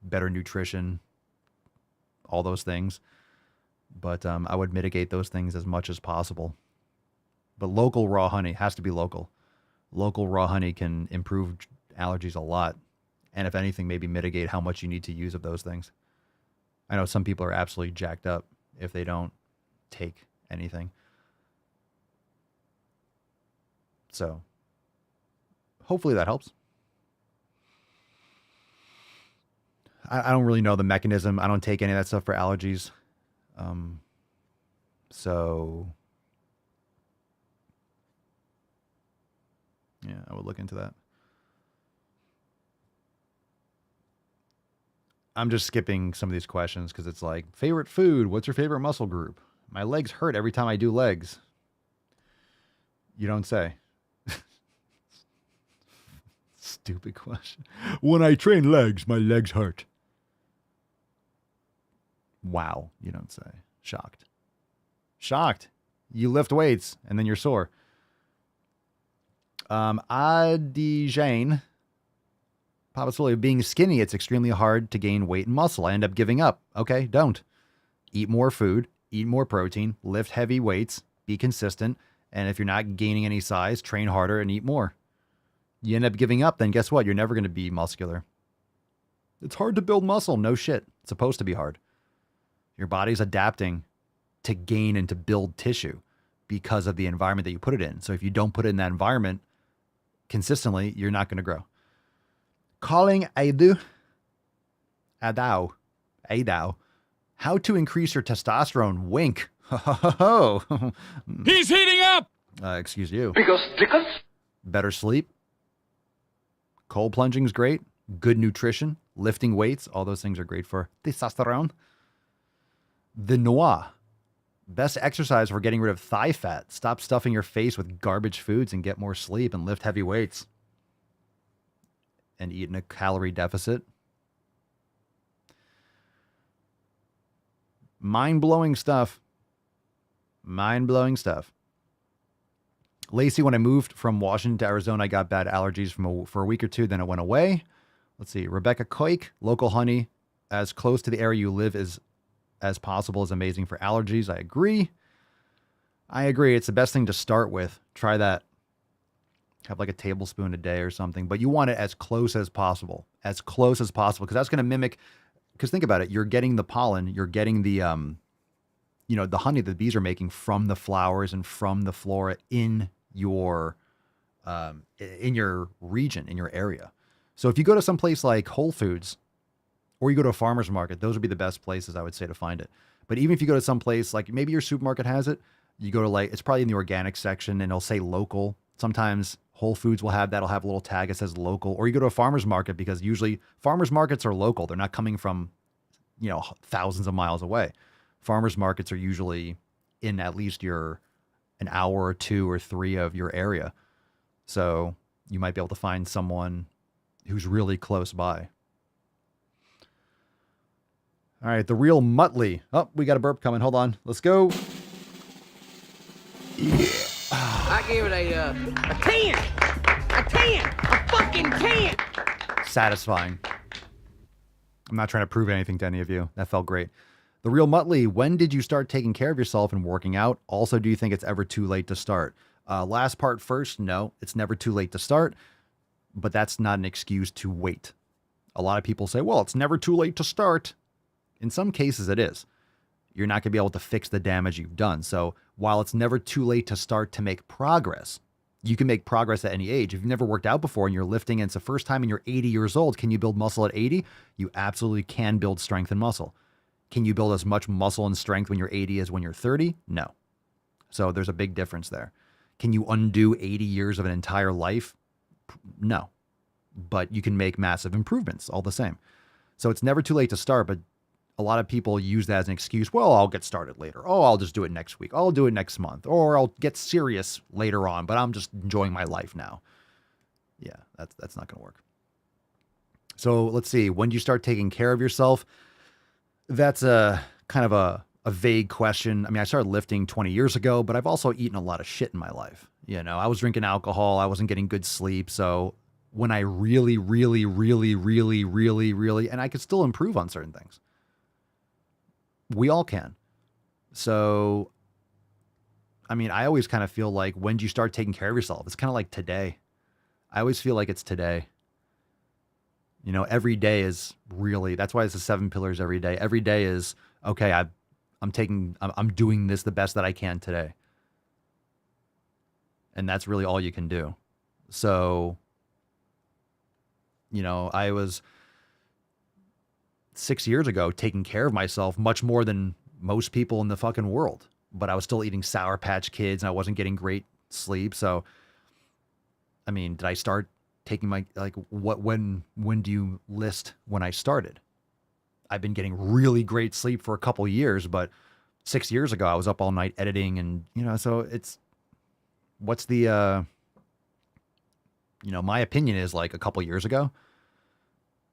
better nutrition, all those things. But I would mitigate those things as much as possible. But local raw honey has to be local. Local raw honey can improve allergies a lot. And if anything, maybe mitigate how much you need to use of those things. I know some people are absolutely jacked up if they don't take anything. So hopefully that helps. I don't really know the mechanism. I don't take any of that stuff for allergies. So yeah, I would look into that. I'm just skipping some of these questions because it's like, favorite food? What's your favorite muscle group? My legs hurt every time I do legs. You don't say. Stupid question. When I train legs, my legs hurt. Wow, you don't say. Shocked. Shocked. You lift weights and then you're sore. Adi Jane. Papa Swolio, being skinny, it's extremely hard to gain weight and muscle. I end up giving up. Okay, don't. Eat more food, eat more protein, lift heavy weights, be consistent, and if you're not gaining any size, train harder and eat more. You end up giving up, then guess what? You're never going to be muscular. It's hard to build muscle. No shit. It's supposed to be hard. Your body's adapting to gain and to build tissue because of the environment that you put it in. So if you don't put it in that environment consistently, you're not going to grow. Calling Adau. How to increase your testosterone? Wink. He's heating up! Excuse you. Because. Better sleep. Cold plunging's great. Good nutrition. Lifting weights. All those things are great for testosterone. The Noir. Best exercise for getting rid of thigh fat. Stop stuffing your face with garbage foods and get more sleep and lift heavy weights. And eat in a calorie deficit. Mind-blowing stuff. Mind-blowing stuff. Lacey, when I moved from Washington to Arizona, I got bad allergies for a week or two. Then it went away. Let's see. Rebecca Koik, local honey, as close to the area you live as possible is amazing for allergies. I agree. It's the best thing to start with. Try that. Have like a tablespoon a day or something, but you want it as close as possible, because that's going to mimic, because think about it. You're getting the pollen, you're getting the, the honey that the bees are making from the flowers and from the flora in your region, in your area. So if you go to some place like Whole Foods or you go to a farmer's market, those would be the best places I would say to find it. But even if you go to some place like maybe your supermarket has it, you go to it's probably in the organic section and it'll say local. Sometimes Whole Foods will have that. It'll have a little tag that says local. Or you go to a farmer's market because usually farmer's markets are local. They're not coming from, thousands of miles away. Farmer's markets are usually in at least an hour or 2 or 3 of your area. So you might be able to find someone who's really close by. All right, the real Muttley. Oh, we got a burp coming. Hold on. Let's go. Yeah. I give it a 10. A 10. A fucking 10. Satisfying. I'm not trying to prove anything to any of you. That felt great. The real Muttley, when did you start taking care of yourself and working out? Also, do you think it's ever too late to start? Last part first, no, it's never too late to start, but that's not an excuse to wait. A lot of people say, well, it's never too late to start. In some cases, it is. You're not going to be able to fix the damage you've done. So while it's never too late to start to make progress, you can make progress at any age. If you've never worked out before and you're lifting and it's the first time and you're 80 years old, can you build muscle at 80? You absolutely can build strength and muscle. Can you build as much muscle and strength when you're 80 as when you're 30? No. So there's a big difference there. Can you undo 80 years of an entire life? No. But you can make massive improvements all the same. So it's never too late to start, but a lot of people use that as an excuse. Well, I'll get started later. Oh, I'll just do it next week. I'll do it next month. Or I'll get serious later on, but I'm just enjoying my life now. Yeah, that's not going to work. So let's see. When do you start taking care of yourself? That's a kind of a vague question. I mean, I started lifting 20 years ago, but I've also eaten a lot of shit in my life. I was drinking alcohol. I wasn't getting good sleep. So when I really, and I could still improve on certain things. We all can. So, I mean, I always kind of feel like, when do you start taking care of yourself? It's kind of like today. I always feel like it's today. You know, every day is really, that's why it's the 7 pillars every day. Every day is, okay, I'm doing this the best that I can today. And that's really all you can do. So, you know, I was 6 years ago taking care of myself much more than most people in the fucking world. But I was still eating Sour Patch Kids and I wasn't getting great sleep. So, I mean, did I start taking my, like, when do you list when I started? I've been getting really great sleep for a couple years, but 6 years ago I was up all night editing and, you know, so it's, what's the, you know, my opinion is like a couple years ago,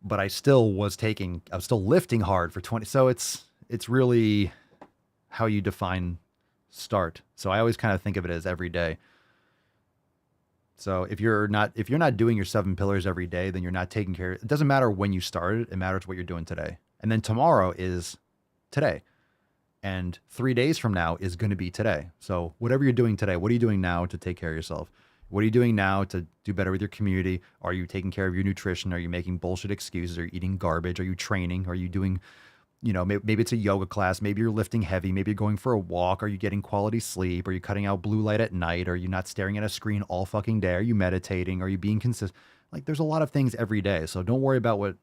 but I was still lifting hard for 20. So it's really how you define start. So I always kind of think of it as every day. So if you're not doing your 7 pillars every day, then you're not taking care. It doesn't matter when you started. It matters what you're doing today. And then tomorrow is today. And 3 days from now is going to be today. So whatever you're doing today, what are you doing now to take care of yourself? What are you doing now to do better with your community? Are you taking care of your nutrition? Are you making bullshit excuses? Are you eating garbage? Are you training? Are you doing, you know, maybe it's a yoga class. Maybe you're lifting heavy. Maybe you're going for a walk. Are you getting quality sleep? Are you cutting out blue light at night? Are you not staring at a screen all fucking day? Are you meditating? Are you being consistent? Like, there's a lot of things every day. So don't worry about what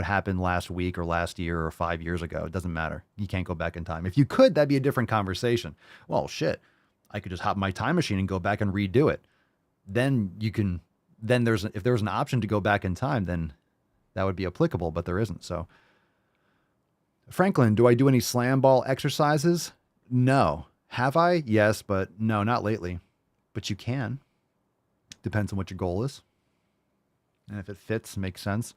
happened last week or last year or 5 years ago. It doesn't matter. You can't go back in time. If you could, that'd be a different conversation. Well, shit, I could just hop in my time machine and go back and redo it. Then you can, if there's an option to go back in time, then that would be applicable, but there isn't. So Franklin, do I do any slam ball exercises? No. Have I? Yes, but no, not lately. But you can. Depends on what your goal is. And if it fits, makes sense.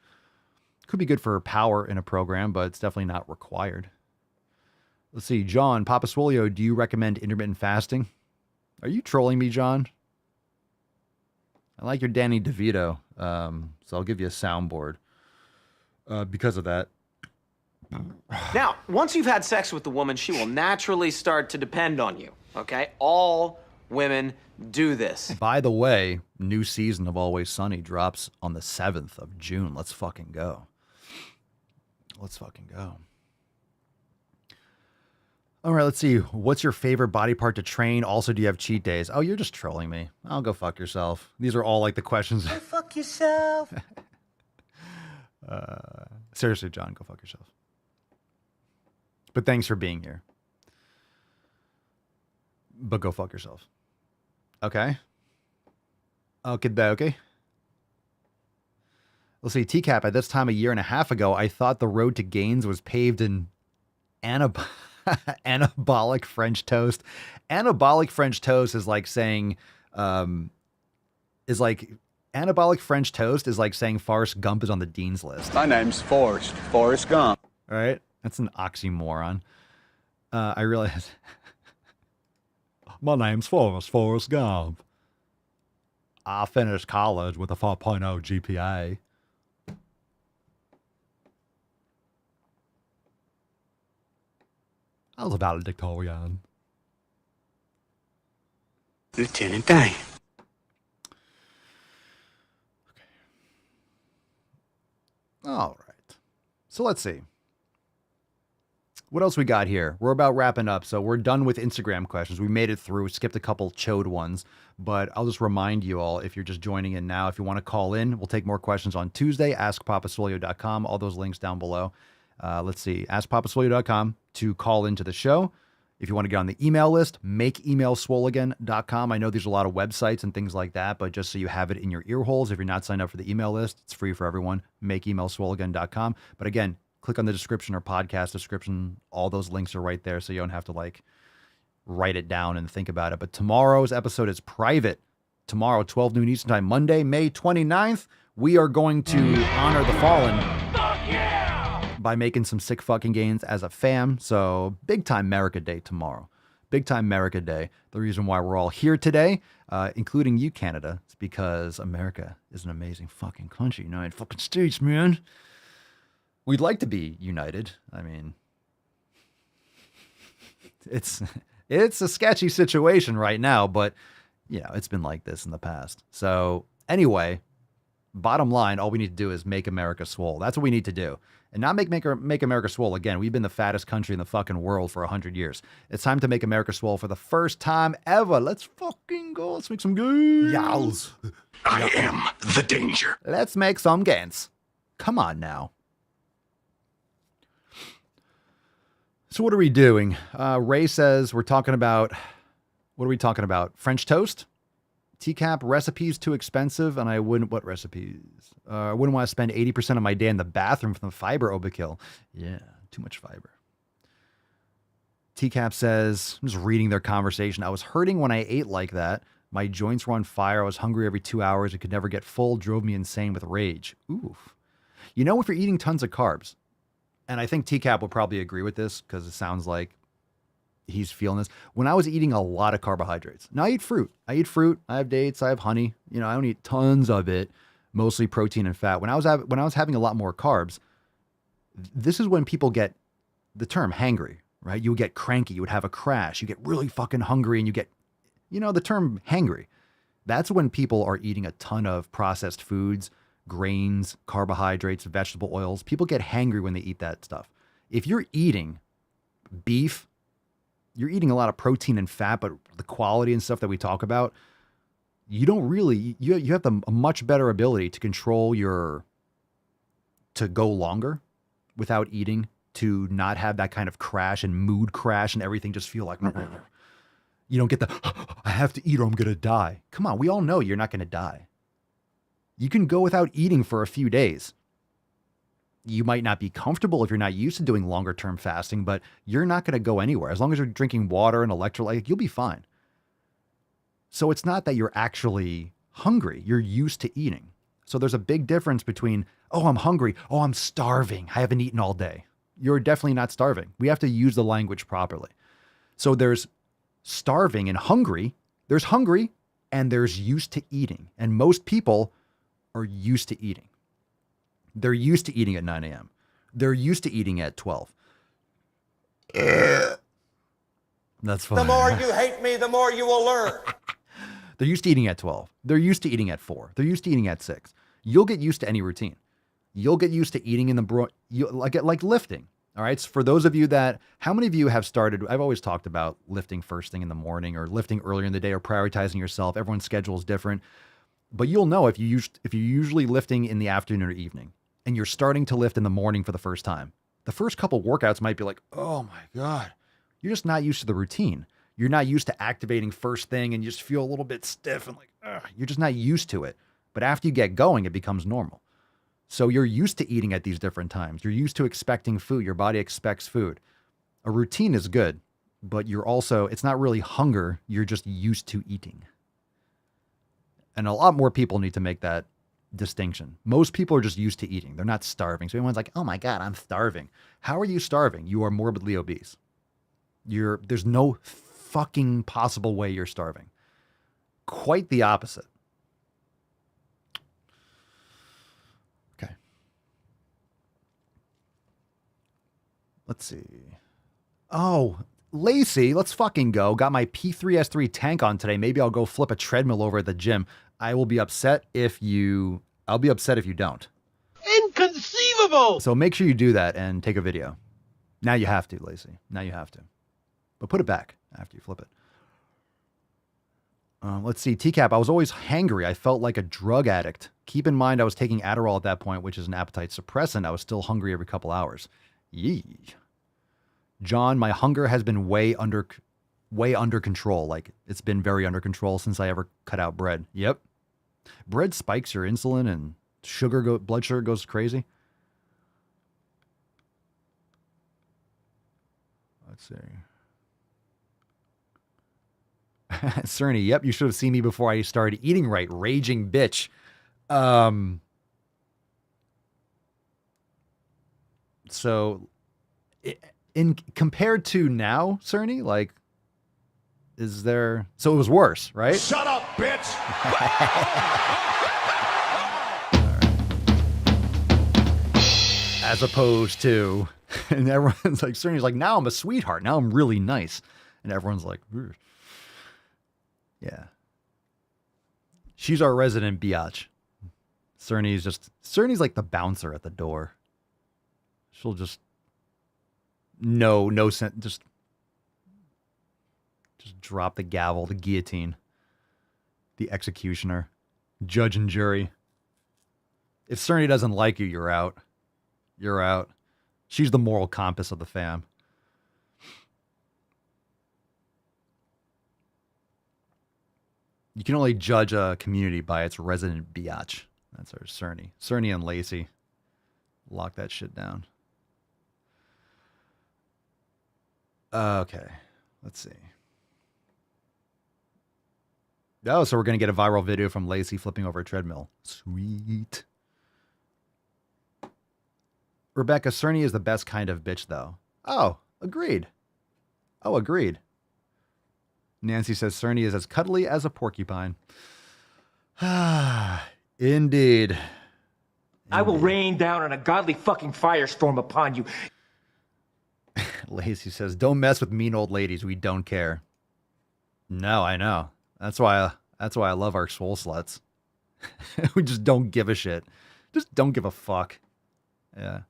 Could be good for power in a program, but it's definitely not required. Let's see. John, Papa Swolio, do you recommend intermittent fasting? Are you trolling me, John? I like your Danny DeVito, so I'll give you a soundboard because of that. Now, once you've had sex with the woman, she will naturally start to depend on you, okay? All women do this. By the way, new season of Always Sunny drops on the 7th of June. Let's fucking go. Let's fucking go. All right, let's see. What's your favorite body part to train? Also, do you have cheat days? Oh, you're just trolling me. I'll go fuck yourself. These are all like the questions. Go fuck yourself. Seriously, John, go fuck yourself. But thanks for being here. But go fuck yourself. Okay. Okay. Let's see. TCAP, at this time a year and a half ago, I thought the road to gains was paved in anabolic French toast. Anabolic French toast is like saying, anabolic French toast is like saying Forrest Gump is on the Dean's List. My name's Forrest Gump. All right. That's an oxymoron. I realize. My name's Forrest Gump. I finished college with a 4.0 GPA. I was a valedictorian. Lieutenant Dan. All right. So let's see. What else we got here? We're about wrapping up. So we're done with Instagram questions. We made it through, skipped a couple chode ones, but I'll just remind you all, if you're just joining in now, if you want to call in, we'll take more questions on Tuesday, askpapaswolio.com, all those links down below. Let's see, askpapaswolio.com to call into the show. If you want to get on the email list, makeemailswoleagain.com. I know there's a lot of websites and things like that, but just so you have it in your ear holes, if you're not signed up for the email list, it's free for everyone, makeemailswoleagain.com. But again, click on the description or podcast description. All those links are right there, so you don't have to like write it down and think about it. But tomorrow's episode is private. Tomorrow, 12 noon Eastern Time, Monday, May 29th, we are going to honor the fallen by making some sick fucking gains as a fam. So big time America Day tomorrow. Big time America Day. The reason why we're all here today, including you, Canada, is because America is an amazing fucking country. United fucking States, man. We'd like to be united. I mean, it's a sketchy situation right now, but you know, it's been like this in the past. So Anyway, bottom line, all we need to do is make America swole. That's what we need to do. And not make America swole again. We've been the fattest country in the fucking world for 100 years. It's time to make America swole for the first time ever. Let's fucking go. Let's make some gains. I am the danger. Let's make some gains. Come on now. So what are we doing? Ray says we're talking about, what are we talking about? French toast? TCAP recipes too expensive, and I wouldn't, what recipes? I wouldn't want to spend 80% of my day in the bathroom from the fiber overkill. Yeah, too much fiber. TCAP says, I'm just reading their conversation. I was hurting when I ate like that. My joints were on fire. I was hungry every 2 hours. It could never get full. Drove me insane with rage. Oof. You know, if you're eating tons of carbs, and I think TCAP will probably agree with this because it sounds like he's feeling this. When I was eating a lot of carbohydrates, now I eat fruit. I have dates. I have honey. You know, I don't eat tons of it, mostly protein and fat. When I was having a lot more carbs, this is when people get the term hangry, right? You would get cranky. You would have a crash. You get really fucking hungry and you get, you know, the term hangry. That's when people are eating a ton of processed foods, grains, carbohydrates, vegetable oils. People get hangry when they eat that stuff. If you're eating beef, you're eating a lot of protein and fat, but the quality and stuff that we talk about, you don't really, you have a much better ability to control to go longer without eating, to not have that kind of crash and mood crash and everything just feel like, you don't get the, I have to eat or I'm going to die. Come on, we all know you're not going to die. You can go without eating for a few days. You might not be comfortable if you're not used to doing longer term fasting, but you're not going to go anywhere. As long as you're drinking water and electrolyte, you'll be fine. So it's not that you're actually hungry. You're used to eating. So there's a big difference between, oh, I'm hungry. Oh, I'm starving. I haven't eaten all day. You're definitely not starving. We have to use the language properly. So there's starving and hungry. There's hungry and there's used to eating. And most people are used to eating. They're used to eating at 9 a.m. They're used to eating at 12. That's fine. The more you hate me, the more you will learn. They're used to eating at 12. They're used to eating at 4. They're used to eating at 6. You'll get used to any routine. You'll get used to eating in the like lifting. All right. So for those of you that, how many of you have started? I've always talked about lifting first thing in the morning or lifting earlier in the day or prioritizing yourself. Everyone's schedule is different, but you'll know if you're usually lifting in the afternoon or evening and you're starting to lift in the morning for the first time. The first couple workouts might be like, oh my God, you're just not used to the routine. You're not used to activating first thing and you just feel a little bit stiff and like, you're just not used to it. But after you get going, it becomes normal. So you're used to eating at these different times. You're used to expecting food. Your body expects food. A routine is good, but it's not really hunger. You're just used to eating. And a lot more people need to make that distinction. Most people are just used to eating. They're not starving. So everyone's like, oh my God, I'm starving. How are you starving? You are morbidly obese. There's no fucking possible way you're starving. Quite the opposite. Okay. Let's see. Oh, Lacey, let's fucking go. Got my P3S3 tank on today. Maybe I'll go flip a treadmill over at the gym. I'll be upset if you don't. Inconceivable! So make sure you do that and take a video. Now you have to, Lacey. Now you have to. But put it back after you flip it. Let's see. TCAP, I was always hangry. I felt like a drug addict. Keep in mind, I was taking Adderall at that point, which is an appetite suppressant. I was still hungry every couple hours. Yee. John, my hunger has been way under control. Like, it's been very under control since I ever cut out bread. Yep. Bread spikes your insulin and blood sugar goes crazy. Let's see. Cerny, yep, you should have seen me before I started eating right. Raging bitch. So, compared to now, Cerny, like, so it was worse, right? Shut up, bitch! As opposed to, and everyone's like, Cerny's like, now I'm a sweetheart. Now I'm really nice. And everyone's like, ugh. Yeah. She's our resident biatch. Cerny's like the bouncer at the door. She'll just just drop the gavel, the guillotine, the executioner, judge and jury. If Cerny doesn't like you, you're out. You're out. She's the moral compass of the fam. You can only judge a community by its resident biatch. That's our Cerny. Cerny and Lacey. Lock that shit down. Okay. Let's see. Oh, so we're going to get a viral video from Lacey flipping over a treadmill. Sweet. Rebecca, Cerny is the best kind of bitch, though. Oh, agreed. Oh, agreed. Nancy says Cerny is as cuddly as a porcupine. Indeed. I will rain down an ungodly fucking firestorm upon you. Lacey says, don't mess with mean old ladies. We don't care. No, I know. That's why I love our swole sluts. We just don't give a shit. Just don't give a fuck. Yeah.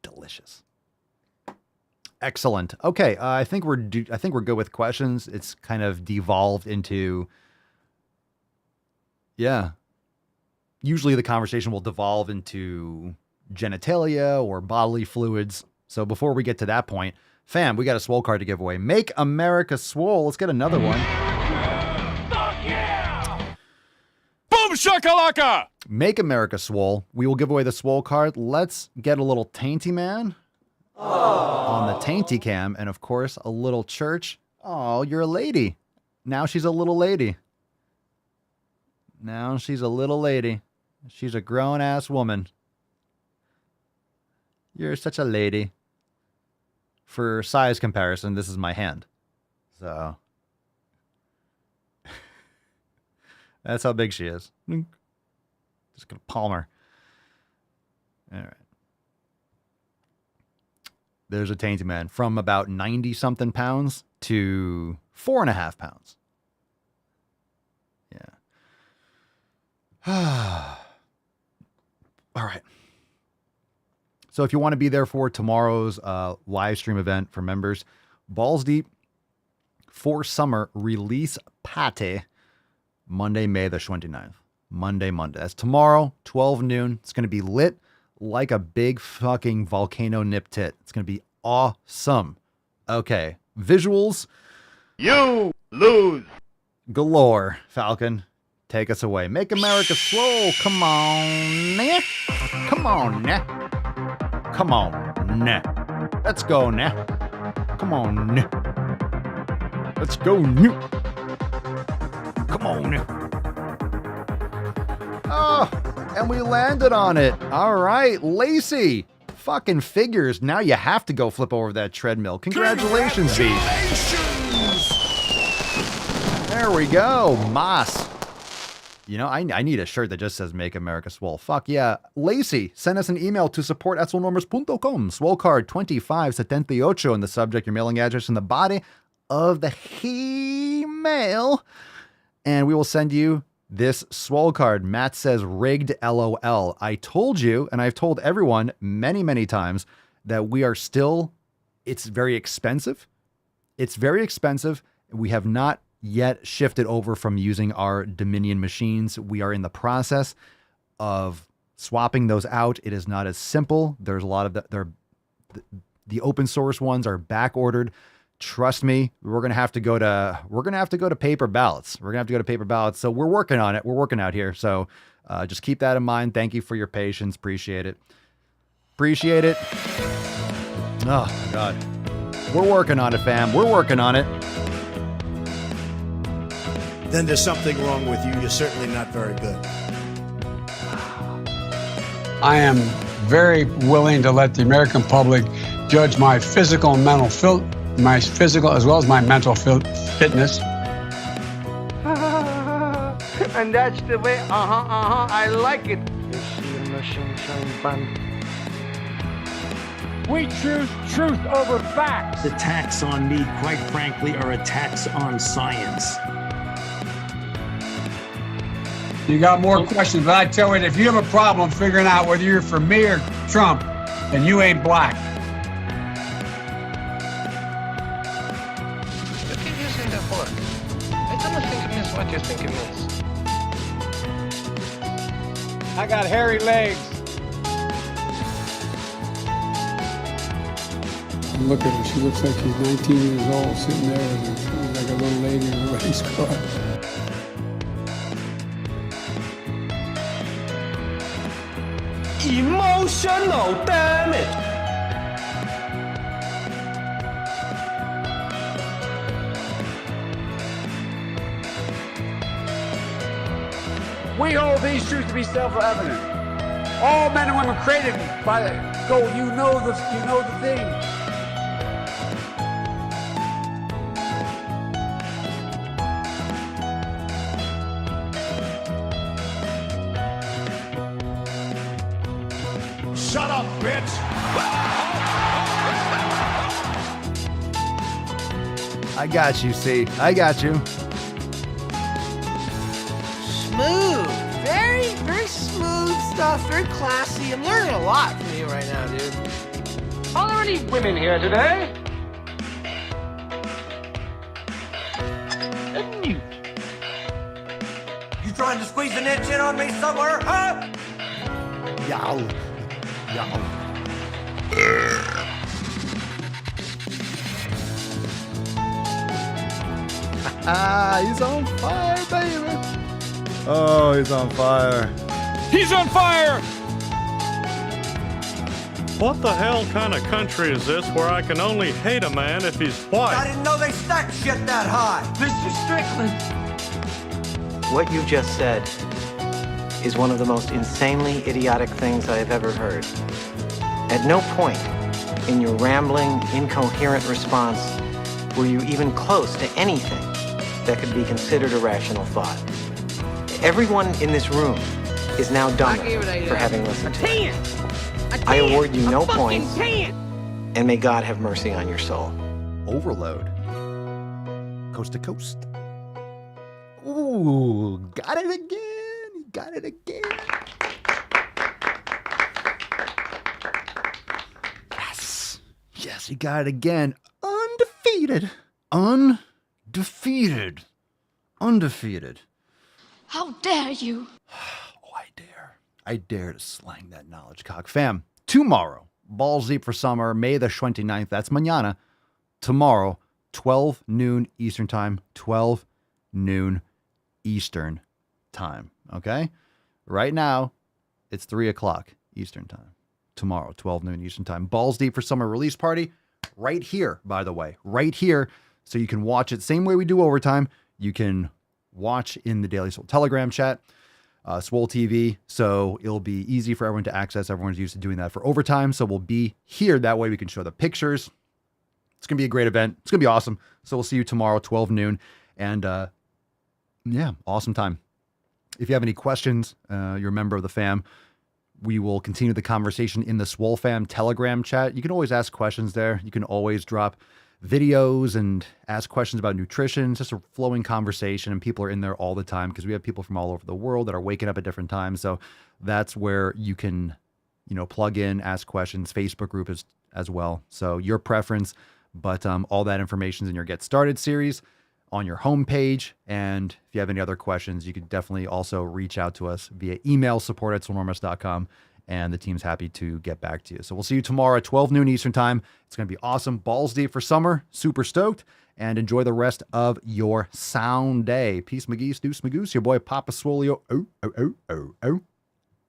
Delicious. Excellent. Okay, I think we're good with questions. It's kind of devolved into, yeah. Usually the conversation will devolve into genitalia or bodily fluids. So before we get to that point, fam, we got a swole card to give away. Make America Swole. Let's get another one. Fuck yeah! Boom shakalaka! Make America Swole. We will give away the swole card. Let's get a little tainty man on the tainty cam. And of course, a little church. Oh, you're a lady. Now she's a little lady. Now she's a little lady. She's a grown-ass woman. You're such a lady. For size comparison, this is my hand. So that's how big she is. Just gonna palm her. All right. There's a tainty man from about 90-something pounds to 4.5 pounds. Yeah. All right. So if you want to be there for tomorrow's live stream event for members, Balls Deep for Summer Release Pate, Monday, May the 29th. Monday. That's tomorrow, 12 noon. It's going to be lit like a big fucking volcano nip tit. It's going to be awesome. Okay. Visuals. You lose. Galore. Falcon, take us away. Make America Swole. Come on, nah. Come on, nah. Come on, nah. Let's go, nah. Come on, nah. Let's go, nah. Come on, nah. Oh, and we landed on it. All right, Lacey. Fucking figures. Now you have to go flip over that treadmill. Congratulations, V. There we go. Moss. You know, I need a shirt that just says Make America Swole. Fuck yeah. Lacey, send us an email to support@swolenormers.com. Swole card 2578 in the subject, your mailing address in the body of the email. And we will send you this swole card. Matt says rigged LOL. I told you, and I've told everyone many, many times that we are still, it's very expensive. It's very expensive. We have not yet shifted over from using our Dominion machines. We are in the process of swapping those out. It is not as simple. There's a lot of the open source ones are back ordered. Trust me, we're gonna have to go to paper ballots. So we're working on it. We're working out here. So just keep that in mind. Thank you for your patience. Appreciate it. Oh my God. We're working on it, fam. We're working on it. Then there's something wrong with you. You're certainly not very good. I am very willing to let the American public judge my physical and mental my physical as well as my mental fitness. And that's the way, I like it. You see in the sunshine bun. We choose truth over facts. The attacks on me, quite frankly, are attacks on science. You got more questions, but I tell you, if you have a problem figuring out whether you're for me or Trump, then you ain't black. You keep using that word. I don't think it means what you think it means. I got hairy legs. Look at her. She looks like she's 19 years old, sitting there with like a little lady in a race car. Emotional damage. We hold these truths to be self-evident. All men and women created by the go. You know the thing. Shut up, bitch! I got you, C. I got you. Smooth. Very, very smooth stuff. Very classy. I'm learning a lot from you right now, dude. Are there any women here today? You trying to squeeze an inch in on me somewhere, huh? Yow. Yow. He's on fire, baby. Oh, he's on fire. He's on fire! What the hell kind of country is this where I can only hate a man if he's white? I didn't know they stacked shit that high. Mr. Strickland. What you just said is one of the most insanely idiotic things I have ever heard. At no point in your rambling, incoherent response were you even close to anything that could be considered a rational thought. Everyone in this room is now dumber for having listened to it. I award you no points, and may God have mercy on your soul. Overload. Coast to coast. Ooh, got it again. Got it again. Yes. Yes, he got it again. Undefeated. Undefeated. Undefeated. How dare you? Oh, I dare. I dare to slang that knowledge cock. Fam, tomorrow, Balls Deep for Summer, May the 29th. That's mañana. Tomorrow, 12 noon Eastern Time. 12 noon Eastern Time. Okay? Right now, it's 3 o'clock Eastern Time. Tomorrow, 12 noon Eastern Time. Balls Deep for Summer release party. Right here, by the way. Right here. So you can watch it. Same way we do Overtime. You can watch in the Daily Swole Telegram chat. Swole TV. So it'll be easy for everyone to access. Everyone's used to doing that for Overtime. So we'll be here. That way we can show the pictures. It's going to be a great event. It's going to be awesome. So we'll see you tomorrow, 12 noon. And yeah, awesome time. If you have any questions, you're a member of the fam, we will continue the conversation in the Swole Fam Telegram chat. You can always ask questions there. You can always drop videos and ask questions about nutrition. It's just a flowing conversation, and people are in there all the time because we have people from all over the world that are waking up at different times. So that's where you can, plug in, ask questions. Facebook group is as well. So your preference, but all that information is in your Get Started series on your homepage. And if you have any other questions, you could definitely also reach out to us via email, support@swolenormous.com. And the team's happy to get back to you. So we'll see you tomorrow at 12 noon Eastern Time. It's going to be awesome. Balls deep for summer. Super stoked. And enjoy the rest of your sound day. Peace, McGee's, Deuce, Magoose. Your boy, Papa Swolio.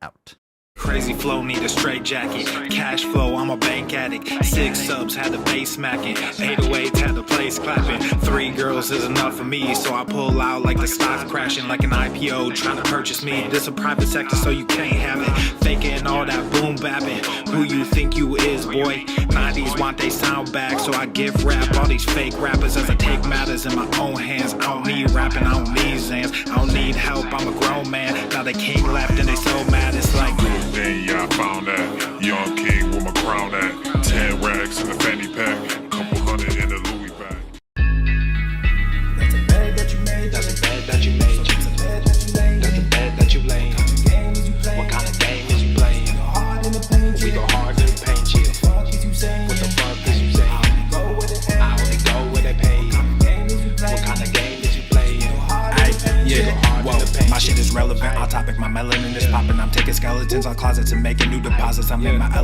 Out. Crazy flow, need a straight jacket. Cash flow, I'm a bank addict. 6 subs, had the bass smacking. 808s, had the place clapping. 3 girls is enough for me, so I pull out like the stock crashing. Like an IPO, trying to purchase me. This a private sector, so you can't have it. Faking all that boom bapping. Who you think you is, boy? 90s want they sound back, so I give rap all these fake rappers as I take matters in my own hands. I don't need rapping, I don't need Zans. I don't need help, I'm a grown man. Now they king left and they so mad, it's like... Then yeah, I found that young king with my crown at 10 racks in the fanny pack, couple hundred in the Louis bag. That's a bed that you made. That's a bed that you made. That's a bed that you made. That's a bed that you My shit is relevant, on topic, my melanin is popping. I'm taking skeletons out closets and making new deposits. I'm in my element.